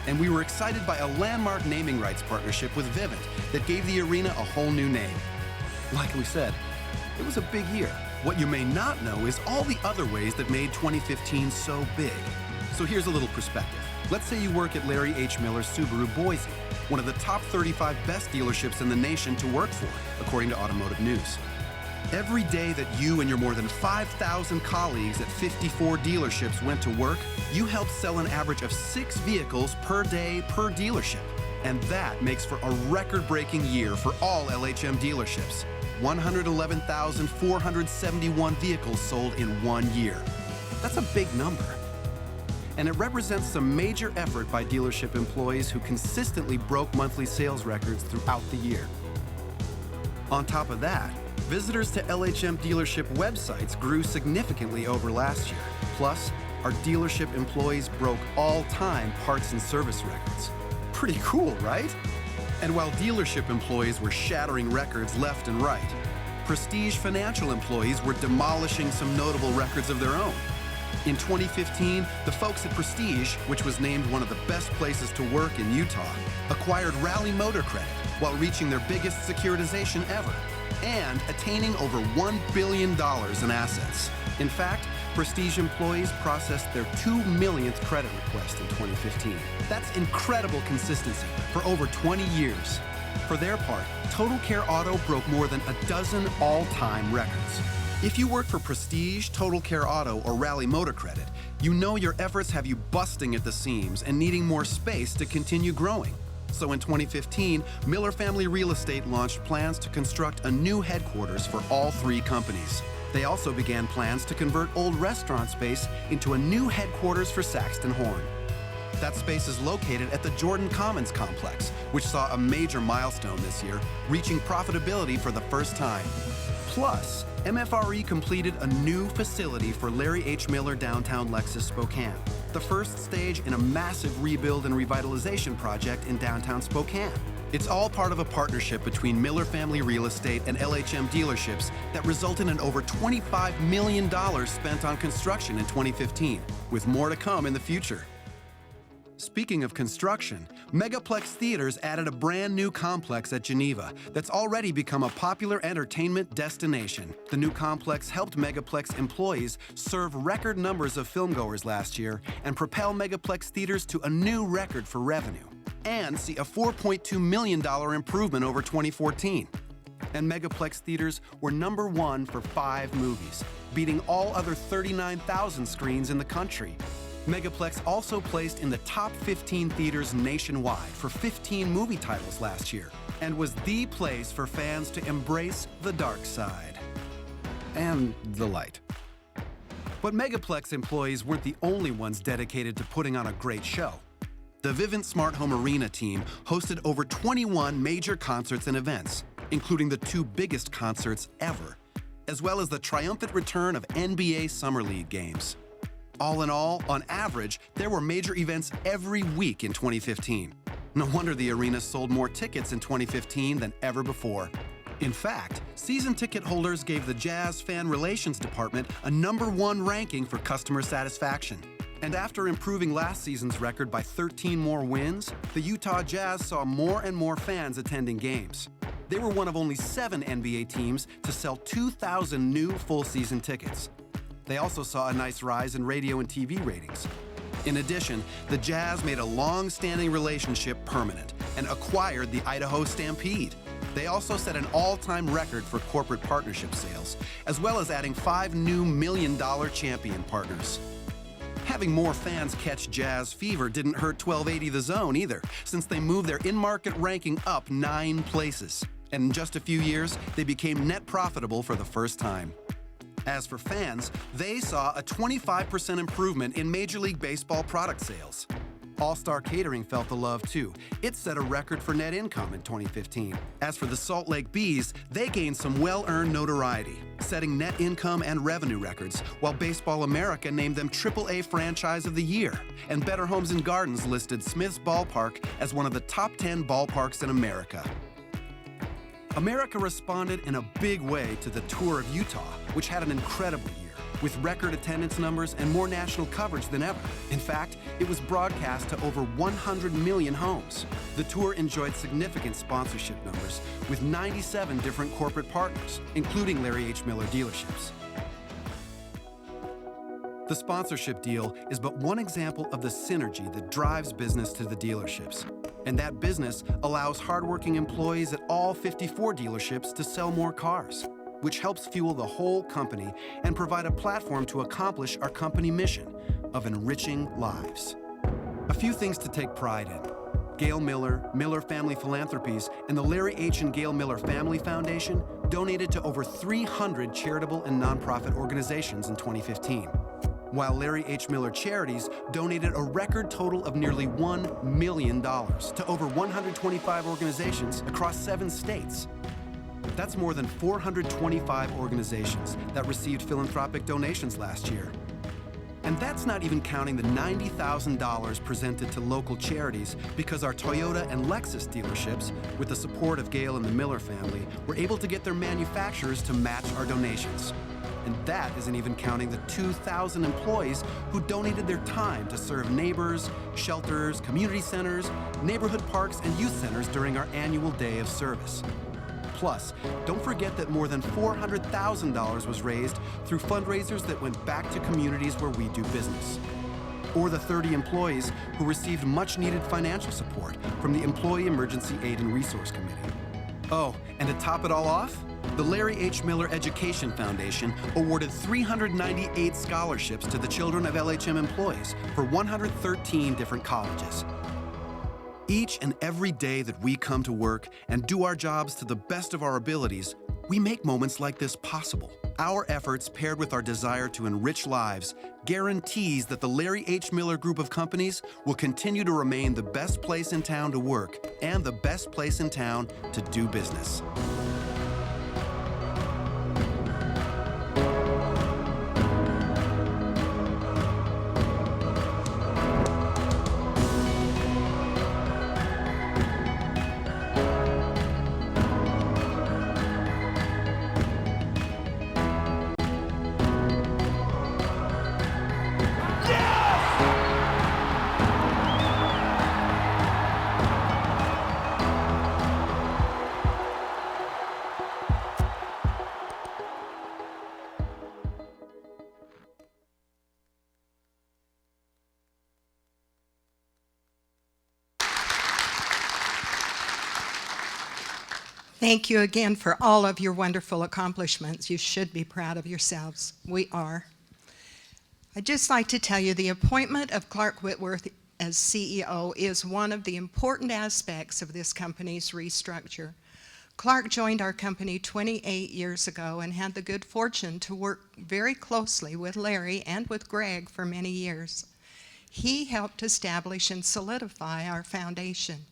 And we were excited by a landmark naming rights partnership with Vivint that gave the arena a whole new name. Like we said, it was a big year. What you may not know is all the other ways that made 2015 so big. So here's a little perspective. Let's say you work at Larry H. Miller Subaru Boise, one of the top 35 best dealerships in the nation to work for, according to Automotive News. Every day that you and your more than 5,000 colleagues at 54 dealerships went to work, you helped sell an average of 6 vehicles per day per dealership. And that makes for a record-breaking year for all LHM dealerships. 111,471 vehicles sold in 1 year. That's a big number. And it represents some major effort by dealership employees who consistently broke monthly sales records throughout the year. On top of that, visitors to LHM dealership websites grew significantly over last year. Plus, our dealership employees broke all-time parts and service records. Pretty cool, right? And while dealership employees were shattering records left and right, Prestige Financial employees were demolishing some notable records of their own. In 2015, the folks at Prestige, which was named one of the best places to work in Utah, acquired Rally Motor Credit while reaching their biggest securitization ever and attaining over $1 billion in assets. In fact, Prestige employees processed their 2 millionth credit request in 2015. That's incredible consistency for over 20 years. For their part, Total Care Auto broke more than a dozen all-time records. If you work for Prestige, Total Care Auto, or Rally Motor Credit, you know your efforts have you busting at the seams and needing more space to continue growing. So in 2015, Miller Family Real Estate launched plans to construct a new headquarters for all 3 companies. They also began plans to convert old restaurant space into a new headquarters for Saxton Horn. That space is located at the Jordan Commons complex, which saw a major milestone this year, reaching profitability for the first time. Plus, MFRE completed a new facility for Larry H. Miller downtown Lexus Spokane, the first stage in a massive rebuild and revitalization project in downtown Spokane. It's all part of a partnership between Miller Family Real Estate and LHM dealerships that resulted in over $25 million spent on construction in 2015, with more to come in the future. Speaking of construction, Megaplex Theaters added a brand new complex at Geneva that's already become a popular entertainment destination. The new complex helped Megaplex employees serve record numbers of filmgoers last year and propel Megaplex Theaters to a new record for revenue, and see a $4.2 million improvement over 2014. And Megaplex Theaters were #1 for 5 movies, beating all other 39,000 screens in the country. Megaplex also placed in the top 15 theaters nationwide for 15 movie titles last year, and was the place for fans to embrace the dark side and the light. But Megaplex employees weren't the only ones dedicated to putting on a great show. The Vivint Smart Home Arena team hosted over 21 major concerts and events, including the 2 biggest concerts ever, as well as the triumphant return of NBA Summer League games. All in all, on average, there were major events every week in 2015. No wonder the arena sold more tickets in 2015 than ever before. In fact, season ticket holders gave the Jazz Fan Relations Department a #1 ranking for customer satisfaction. And after improving last season's record by 13 more wins, the Utah Jazz saw more and more fans attending games. They were one of only 7 NBA teams to sell 2,000 new full-season tickets. They also saw a nice rise in radio and TV ratings. In addition, the Jazz made a long-standing relationship permanent and acquired the Idaho Stampede. They also set an all-time record for corporate partnership sales, as well as adding 5 new million-dollar champion partners. Having more fans catch Jazz fever didn't hurt 1280 The Zone either, since they moved their in-market ranking up 9 places. And in just a few years, they became net profitable for the first time. As for fans, they saw a 25% improvement in Major League Baseball product sales. All-Star Catering felt the love too. It set a record for net income in 2015. As for the Salt Lake Bees, they gained some well-earned notoriety, setting net income and revenue records, while Baseball America named them AAA Franchise of the Year, and Better Homes and Gardens listed Smith's Ballpark as one of the top 10 ballparks in America. America responded in a big way to the Tour of Utah, which had an incredible year, with record attendance numbers and more national coverage than ever. In fact, it was broadcast to over 100 million homes. The tour enjoyed significant sponsorship numbers with 97 different corporate partners, including Larry H. Miller dealerships. The sponsorship deal is but one example of the synergy that drives business to the dealerships. And that business allows hardworking employees at all 54 dealerships to sell more cars, which helps fuel the whole company and provide a platform to accomplish our company mission of enriching lives. A few things to take pride in. Gail Miller, Miller Family Philanthropies, and the Larry H. and Gail Miller Family Foundation donated to over 300 charitable and nonprofit organizations in 2015, while Larry H. Miller Charities donated a record total of nearly $1 million to over 125 organizations across 7 states. That's more than 425 organizations that received philanthropic donations last year. And that's not even counting the $90,000 presented to local charities because our Toyota and Lexus dealerships, with the support of Gail and the Miller family, were able to get their manufacturers to match our donations. And that isn't even counting the 2,000 employees who donated their time to serve neighbors, shelters, community centers, neighborhood parks, and youth centers during our annual day of service. Plus, don't forget that more than $400,000 was raised through fundraisers that went back to communities where we do business. Or the 30 employees who received much-needed financial support from the Employee Emergency Aid and Resource Committee. Oh, and to top it all off, the Larry H. Miller Education Foundation awarded 398 scholarships to the children of LHM employees for 113 different colleges. Each and every day that we come to work and do our jobs to the best of our abilities, we make moments like this possible. Our efforts, paired with our desire to enrich lives, guarantees that the Larry H. Miller Group of companies will continue to remain the best place in town to work and the best place in town to do business. Thank you again for all of your wonderful accomplishments. You should be proud of yourselves. We are. I'd just like to tell you the appointment of Clark Whitworth as CEO is one of the important aspects of this company's restructure. Clark joined our company 28 years ago and had the good fortune to work very closely with Larry and with Greg for many years. He helped establish and solidify our foundation.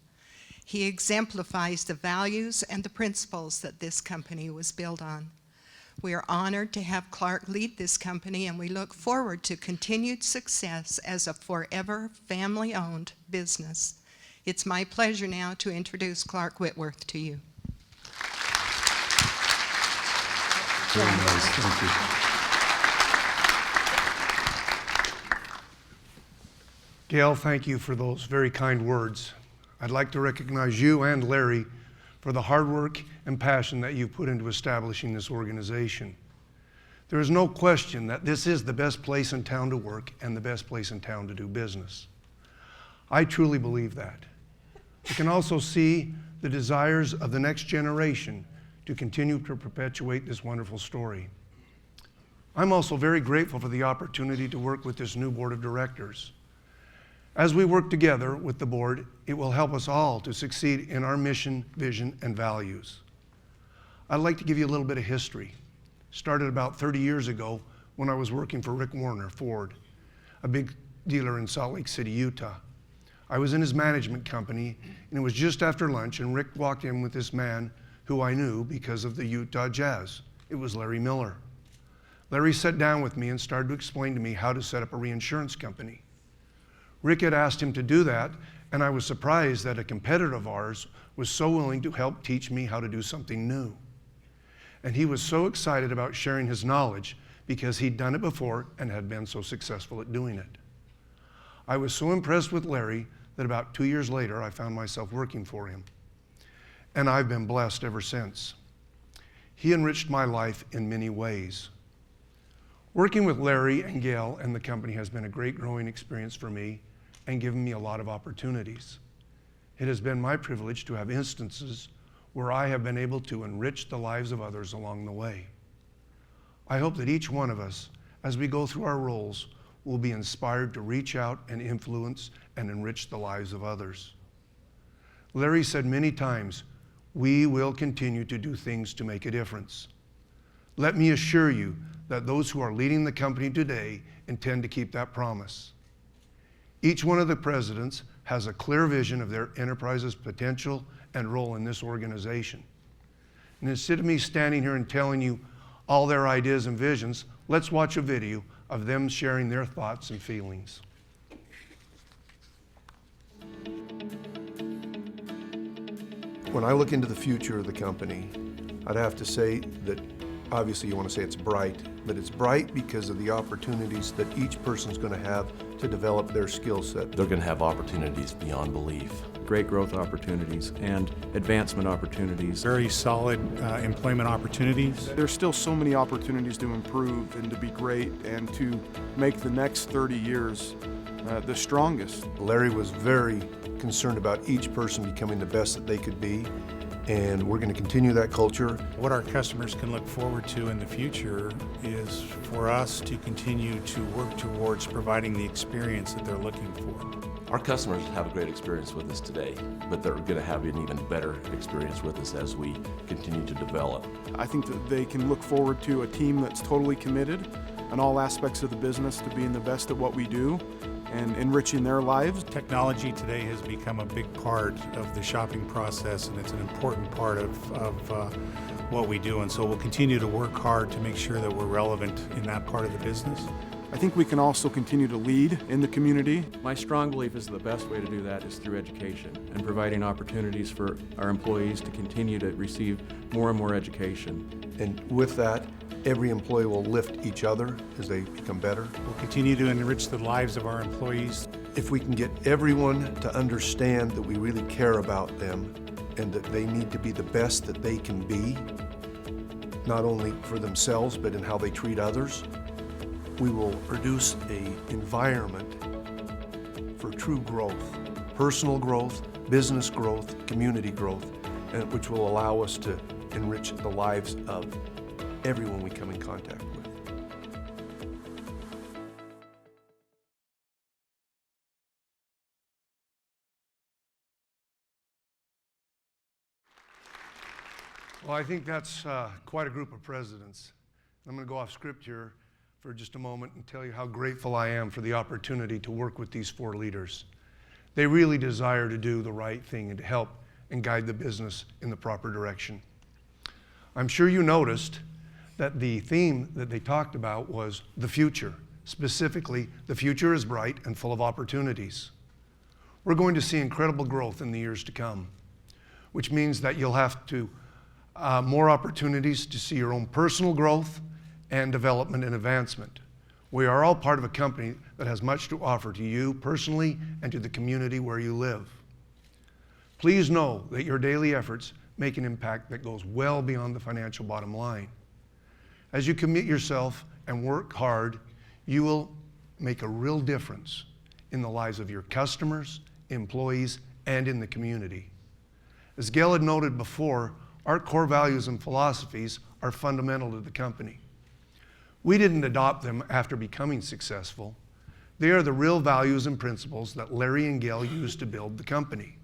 He exemplifies the values and the principles that this company was built on. We are honored to have Clark lead this company, and we look forward to continued success as a forever family-owned business. It's my pleasure now to introduce Clark Whitworth to you. Very nice, thank you. Gail, thank you for those very kind words. I'd like to recognize you and Larry for the hard work and passion that you've put into establishing this organization. There is no question that this is the best place in town to work and the best place in town to do business. I truly believe that. We can also see the desires of the next generation to continue to perpetuate this wonderful story. I'm also very grateful for the opportunity to work with this new board of directors. As we work together with the board, it will help us all to succeed in our mission, vision, and values. I'd like to give you a little bit of history. Started about 30 years ago when I was working for Rick Warner Ford, a big dealer in Salt Lake City, Utah. I was in his management company, and it was just after lunch, and Rick walked in with this man who I knew because of the Utah Jazz. It was Larry Miller. Larry sat down with me and started to explain to me how to set up a reinsurance company. Rick had asked him to do that, and I was surprised that a competitor of ours was so willing to help teach me how to do something new. And he was so excited about sharing his knowledge because he'd done it before and had been so successful at doing it. I was so impressed with Larry that about 2 years later, I found myself working for him. And I've been blessed ever since. He enriched my life in many ways. Working with Larry and Gail and the company has been a great growing experience for me and given me a lot of opportunities. It has been my privilege to have instances where I have been able to enrich the lives of others along the way. I hope that each one of us, as we go through our roles, will be inspired to reach out and influence and enrich the lives of others. Larry said many times, we will continue to do things to make a difference. Let me assure you that those who are leading the company today intend to keep that promise. Each one of the presidents has a clear vision of their enterprise's potential and role in this organization. And instead of me standing here and telling you all their ideas and visions, let's watch a video of them sharing their thoughts and feelings. When I look into the future of the company, I'd have to say that obviously you want to say it's bright, but it's bright because of the opportunities that each person's going to have to develop their skill set. They're going to have opportunities beyond belief. Great growth opportunities and advancement opportunities. Very solid employment opportunities. There's still so many opportunities to improve and to be great and to make the next 30 years the strongest. Larry was very concerned about each person becoming the best that they could be, and we're going to continue that culture. What our customers can look forward to in the future is for us to continue to work towards providing the experience that they're looking for. Our customers have a great experience with us today, but they're going to have an even better experience with us as we continue to develop. I think that they can look forward to a team that's totally committed in all aspects of the business to being the best at what we do and enriching their lives. Technology today has become a big part of the shopping process, and it's an important part of what we do, and so we'll continue to work hard to make sure that we're relevant in that part of the business. I think we can also continue to lead in the community. My strong belief is the best way to do that is through education and providing opportunities for our employees to continue to receive more and more education. And with that, every employee will lift each other as they become better. We'll continue to enrich the lives of our employees. If we can get everyone to understand that we really care about them and that they need to be the best that they can be, not only for themselves but in how they treat others, we will produce an environment for true growth, personal growth, business growth, community growth, and which will allow us to enrich the lives of everyone we come in contact with. Well, I think that's quite a group of presidents. I'm going to go off script here for just a moment and tell you how grateful I am for the opportunity to work with these 4 leaders. They really desire to do the right thing and to help and guide the business in the proper direction. I'm sure you noticed that the theme that they talked about was the future. Specifically, the future is bright and full of opportunities. We're going to see incredible growth in the years to come, which means that you'll have to more opportunities to see your own personal growth and development and advancement. We are all part of a company that has much to offer to you personally and to the community where you live. Please know that your daily efforts make an impact that goes well beyond the financial bottom line. As you commit yourself and work hard, you will make a real difference in the lives of your customers, employees, and in the community. As Gail had noted before, our core values and philosophies are fundamental to the company. We didn't adopt them after becoming successful. They are the real values and principles that Larry and Gail used to build the company.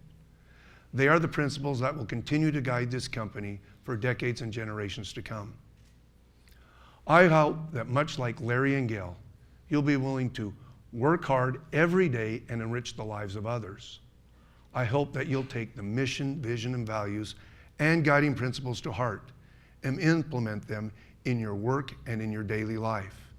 They are the principles that will continue to guide this company for decades and generations to come. I hope that much like Larry and Gail, you'll be willing to work hard every day and enrich the lives of others. I hope that you'll take the mission, vision, and values and guiding principles to heart and implement them in your work and in your daily life.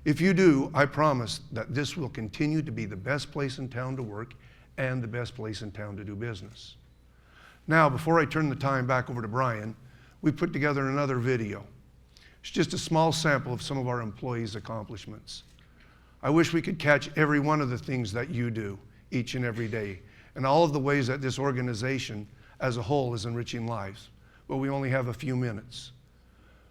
If you do, I promise that this will continue to be the best place in town to work and the best place in town to do business. Now, before I turn the time back over to Brian, we put together another video. It's just a small sample of some of our employees' accomplishments. I wish we could catch every one of the things that you do each and every day, and all of the ways that this organization as a whole is enriching lives, but we only have a few minutes.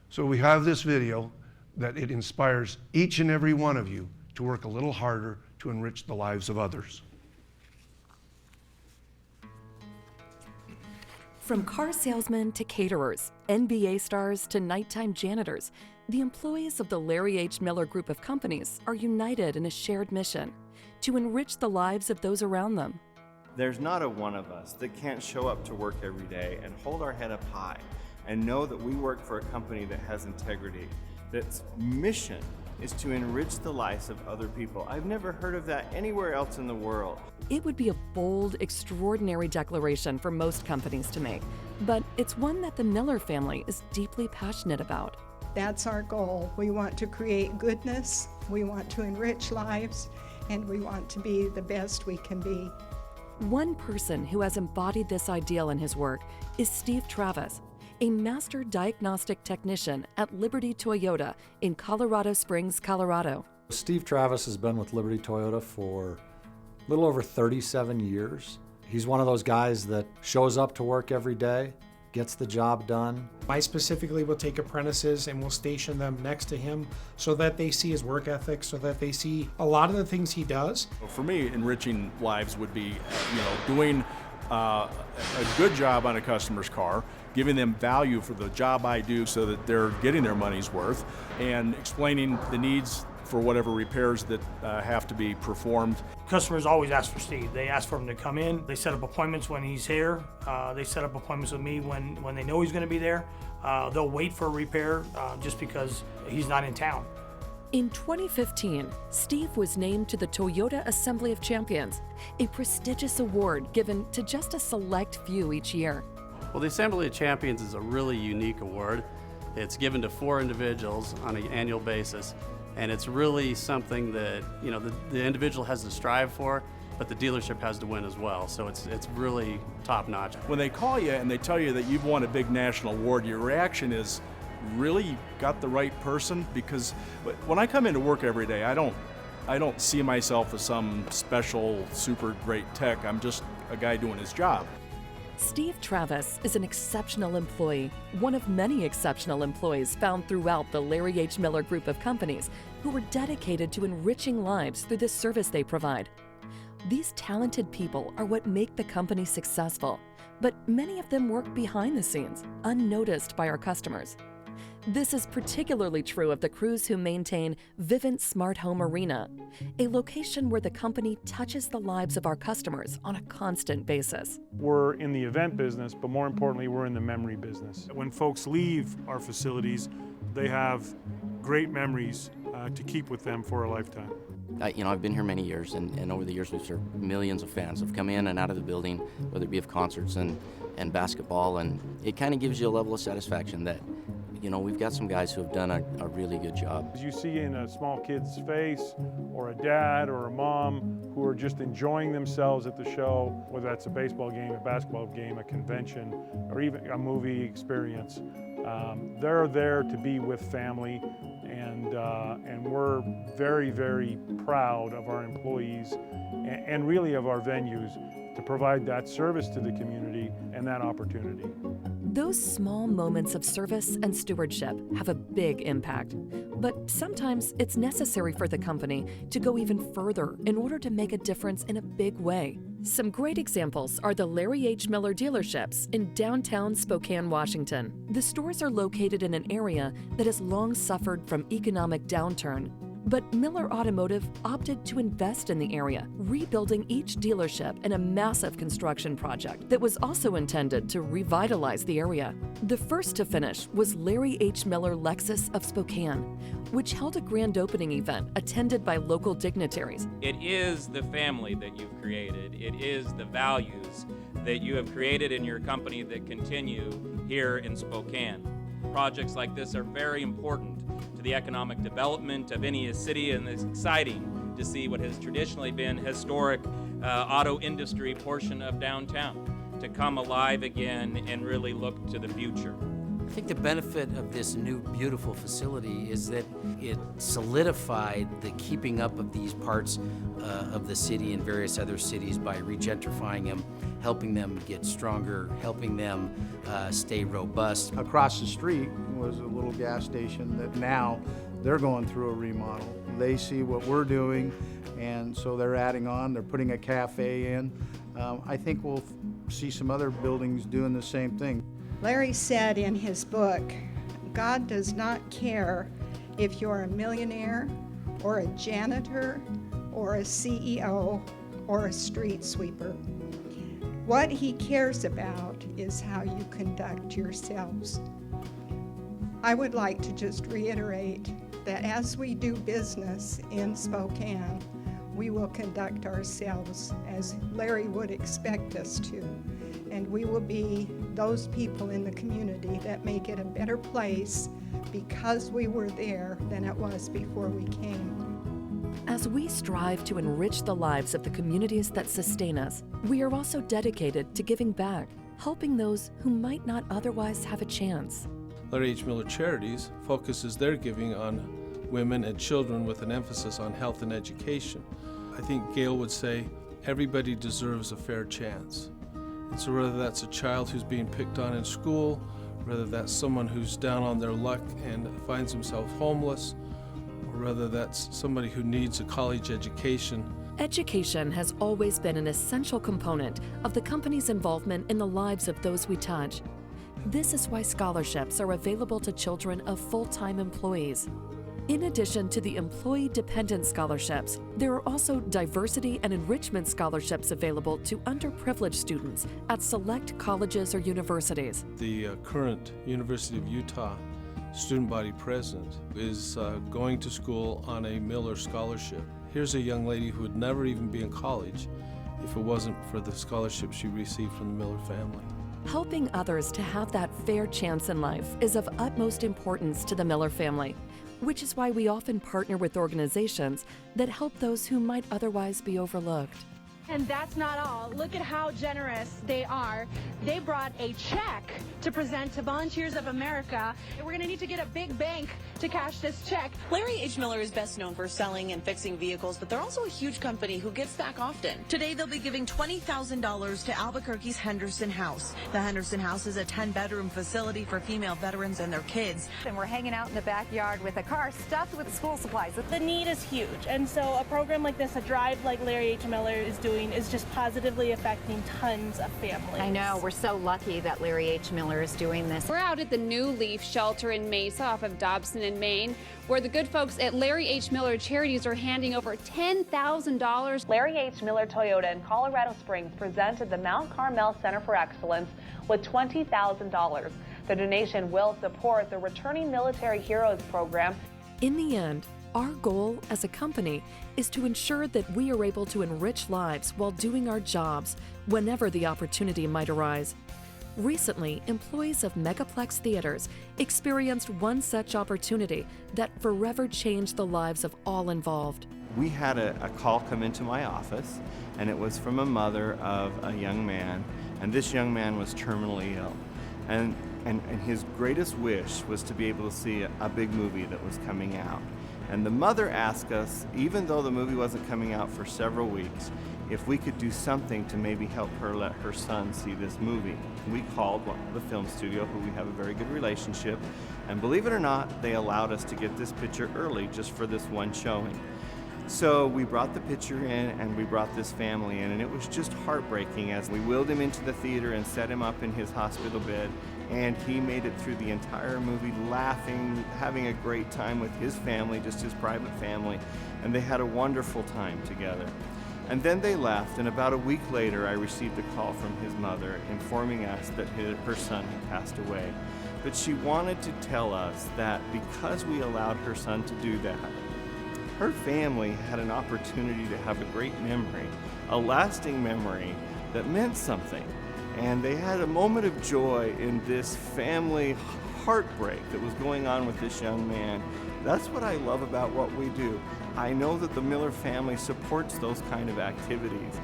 So we have this video that it inspires each and every one of you to work a little harder to enrich the lives of others. From car salesmen to caterers, NBA stars to nighttime janitors, the employees of the Larry H. Miller Group of companies are united in a shared mission to enrich the lives of those around them. There's not a one of us that can't show up to work every day and hold our head up high and know that we work for a company that has integrity, that's mission is to enrich the lives of other people. I've never heard of that anywhere else in the world. It would be a bold, extraordinary declaration for most companies to make, but it's one that the Miller family is deeply passionate about. That's our goal. We want to create goodness, we want to enrich lives, and we want to be the best we can be. One person who has embodied this ideal in his work is Steve Travis, a master diagnostic technician at Liberty Toyota in Colorado Springs, Colorado. Steve Travis has been with Liberty Toyota for a little over 37 years. He's one of those guys that shows up to work every day, gets the job done. I specifically will take apprentices and will station them next to him so that they see his work ethic, so that they see a lot of the things he does. For me, enriching lives would be, doing a good job on a customer's car, giving them value for the job I do so that they're getting their money's worth, and explaining the needs for whatever repairs that have to be performed. Customers always ask for Steve. They ask for him to come in. They set up appointments when he's here. They set up appointments with me when they know he's going to be there. They'll wait for a repair just because he's not in town. In 2015, Steve was named to the Toyota Assembly of Champions, a prestigious award given to just a select few each year. Well, the Assembly of Champions is a really unique award. It's given to 4 individuals on an annual basis, and it's really something that the individual has to strive for, but the dealership has to win as well. So it's really top notch. When they call you and they tell you that you've won a big national award, your reaction is, really, you got the right person? Because when I come into work every day, I don't see myself as some special, super great tech. I'm just a guy doing his job. Steve Travis is an exceptional employee, one of many exceptional employees found throughout the Larry H. Miller Group of companies who were dedicated to enriching lives through the service they provide. These talented people are what make the company successful, but many of them work behind the scenes, unnoticed by our customers. This is particularly true of the crews who maintain Vivint Smart Home Arena, a location where the company touches the lives of our customers on a constant basis. We're in the event business, but more importantly, we're in the memory business. When folks leave our facilities, they have great memories to keep with them for a lifetime. I've been here many years, and over the years we've served millions of fans who've come in and out of the building, whether it be of concerts and basketball, and it kind of gives you a level of satisfaction that, we've got some guys who have done a really good job. As you see in a small kid's face, or a dad or a mom who are just enjoying themselves at the show, whether that's a baseball game, a basketball game, a convention, or even a movie experience, they're there to be with family, and we're very, very proud of our employees and really of our venues to provide that service to the community and that opportunity. Those small moments of service and stewardship have a big impact, but sometimes it's necessary for the company to go even further in order to make a difference in a big way. Some great examples are the Larry H. Miller dealerships in downtown Spokane, Washington. The stores are located in an area that has long suffered from economic downturn. But Miller Automotive opted to invest in the area, rebuilding each dealership in a massive construction project that was also intended to revitalize the area. The first to finish was Larry H. Miller Lexus of Spokane, which held a grand opening event attended by local dignitaries. It is the family that you've created. It is the values that you have created in your company that continue here in Spokane. Projects like this are very important to the economic development of any city, and it's exciting to see what has traditionally been historic auto industry portion of downtown to come alive again and really look to the future. I think the benefit of this new beautiful facility is that it solidified the keeping up of these parts of the city and various other cities by regentrifying them, helping them get stronger, helping them stay robust. Across the street was a little gas station that now they're going through a remodel. They see what we're doing, and so they're adding on, they're putting a cafe in. I think we'll see some other buildings doing the same thing. Larry said in his book, God does not care if you're a millionaire or a janitor or a CEO or a street sweeper. What he cares about is how you conduct yourselves. I would like to just reiterate that as we do business in Spokane, we will conduct ourselves as Larry would expect us to. And we will be those people in the community that make it a better place because we were there than it was before we came. As we strive to enrich the lives of the communities that sustain us, we are also dedicated to giving back, helping those who might not otherwise have a chance. Larry H. Miller Charities focuses their giving on women and children with an emphasis on health and education. I think Gail would say everybody deserves a fair chance. And so whether that's a child who's being picked on in school, whether that's someone who's down on their luck and finds himself homeless, or whether that's somebody who needs a college education. Education has always been an essential component of the company's involvement in the lives of those we touch. This is why scholarships are available to children of full-time employees. In addition to the employee-dependent scholarships, there are also diversity and enrichment scholarships available to underprivileged students at select colleges or universities. The current University of Utah student body president is going to school on a Miller scholarship. Here's a young lady who would never even be in college if it wasn't for the scholarship she received from the Miller family. Helping others to have that fair chance in life is of utmost importance to the Miller family, which is why we often partner with organizations that help those who might otherwise be overlooked. And that's not all. Look at how generous they are. They brought a check to present to Volunteers of America. We're going to need to get a big bank to cash this check. Larry H. Miller is best known for selling and fixing vehicles, but they're also a huge company who gives back often. Today, they'll be giving $20,000 to Albuquerque's Henderson House. The Henderson House is a 10-bedroom facility for female veterans and their kids. And we're hanging out in the backyard with a car stuffed with school supplies. The need is huge, and so a program like this, a drive like Larry H. Miller is doing, doing is just positively affecting tons of families. I know, we're so lucky that Larry H. Miller is doing this. We're out at the New Leaf Shelter in Mesa off of Dobson in Maine, where the good folks at Larry H. Miller Charities are handing over $10,000. Larry H. Miller Toyota in Colorado Springs presented the Mount Carmel Center for Excellence with $20,000. The donation will support the Returning Military Heroes program. In the end, our goal as a company is to ensure that we are able to enrich lives while doing our jobs whenever the opportunity might arise. Recently, employees of Megaplex Theaters experienced one such opportunity that forever changed the lives of all involved. We had a call come into my office, and it was from a mother of a young man, and this young man was terminally ill. And his greatest wish was to be able to see a big movie that was coming out. And the mother asked us, even though the movie wasn't coming out for several weeks, if we could do something to maybe help her let her son see this movie. We called the film studio, who we have a very good relationship, and believe it or not, they allowed us to get this picture early just for this one showing. So we brought the picture in and we brought this family in, and it was just heartbreaking as we wheeled him into the theater and set him up in his hospital bed, and he made it through the entire movie laughing, having a great time with his family, just his private family, and they had a wonderful time together. And then they left, and about a week later I received a call from his mother informing us that her son had passed away. But she wanted to tell us that because we allowed her son to do that, her family had an opportunity to have a great memory, a lasting memory that meant something. And they had a moment of joy in this family heartbreak that was going on with this young man. That's what I love about what we do. I know that the Miller family supports those kind of activities.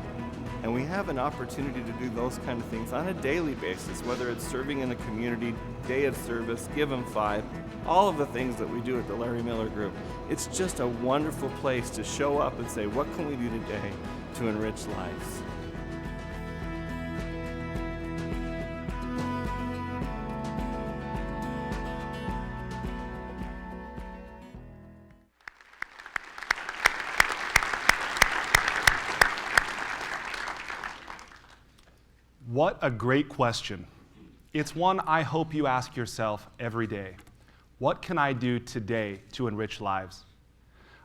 And we have an opportunity to do those kind of things on a daily basis, whether it's serving in the community, day of service, Give 'em 5, all of the things that we do at the Larry Miller Group. It's just a wonderful place to show up and say, what can we do today to enrich lives? What a great question. It's one I hope you ask yourself every day. What can I do today to enrich lives?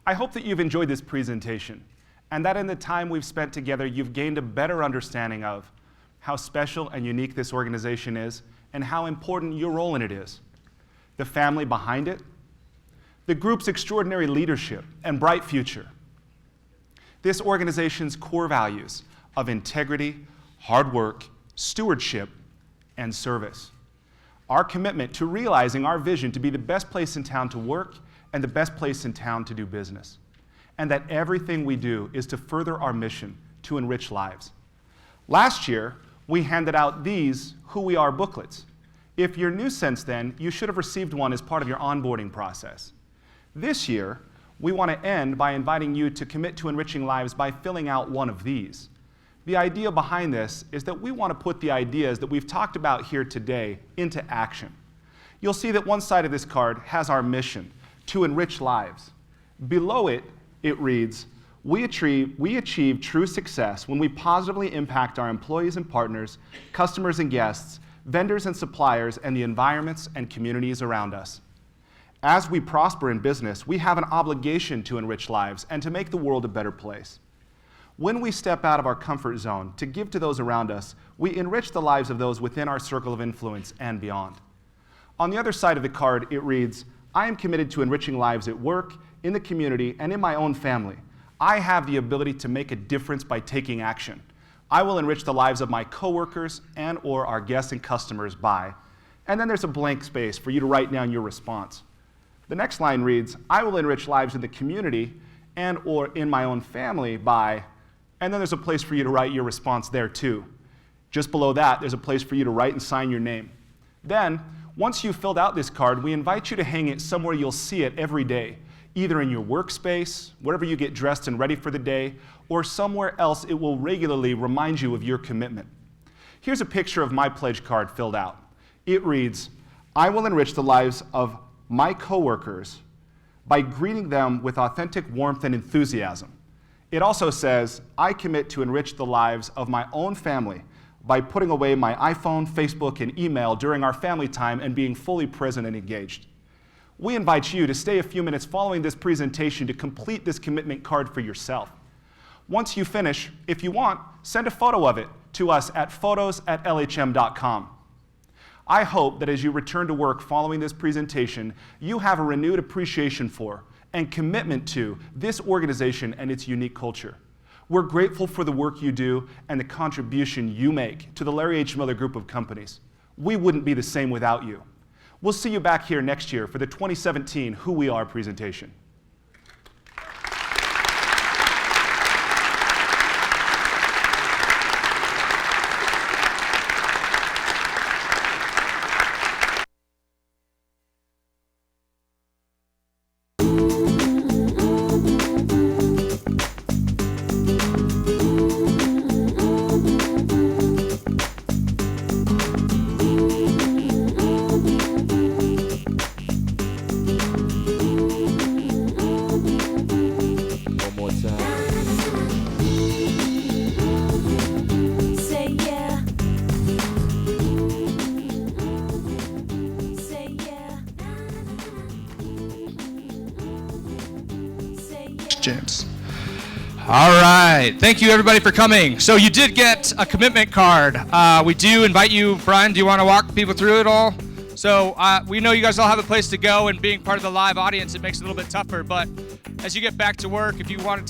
I hope that you've enjoyed this presentation and that in the time we've spent together, you've gained a better understanding of how special and unique this organization is and how important your role in it is, the family behind it, the group's extraordinary leadership and bright future, this organization's core values of integrity, hard work, stewardship, and service. Our commitment to realizing our vision to be the best place in town to work and the best place in town to do business. And that everything we do is to further our mission to enrich lives. Last year, we handed out these Who We Are booklets. If you're new since then, you should have received one as part of your onboarding process. This year, we want to end by inviting you to commit to enriching lives by filling out one of these. The idea behind this is that we want to put the ideas that we've talked about here today into action. You'll see that one side of this card has our mission, to enrich lives. Below it, it reads, we achieve true success when we positively impact our employees and partners, customers and guests, vendors and suppliers, and the environments and communities around us. As we prosper in business, we have an obligation to enrich lives and to make the world a better place. When we step out of our comfort zone to give to those around us, we enrich the lives of those within our circle of influence and beyond. On the other side of the card, it reads, I am committed to enriching lives at work, in the community, and in my own family. I have the ability to make a difference by taking action. I will enrich the lives of my coworkers and or our guests and customers by, and then there's a blank space for you to write down your response. The next line reads, I will enrich lives in the community and or in my own family by, and then there's a place for you to write your response there too. Just below that, there's a place for you to write and sign your name. Then, once you've filled out this card, we invite you to hang it somewhere you'll see it every day, either in your workspace, wherever you get dressed and ready for the day, or somewhere else it will regularly remind you of your commitment. Here's a picture of my pledge card filled out. It reads, I will enrich the lives of my coworkers by greeting them with authentic warmth and enthusiasm, It also says, I commit to enrich the lives of my own family by putting away my iPhone, Facebook, and email during our family time and being fully present and engaged. We invite you to stay a few minutes following this presentation to complete this commitment card for yourself. Once you finish, if you want, send a photo of it to us at photos@lhm.com. I hope that as you return to work following this presentation, you have a renewed appreciation for and commitment to this organization and its unique culture. We're grateful for the work you do and the contribution you make to the Larry H. Miller Group of companies. We wouldn't be the same without you. We'll see you back here next year for the 2017 Who We Are presentation. James. All right. Thank you, everybody, for coming. So you did get a commitment card. We do invite you, Brian, do you want to walk people through it all? So we know you guys all have a place to go, and being part of the live audience, it makes it a little bit tougher. But as you get back to work, if you want to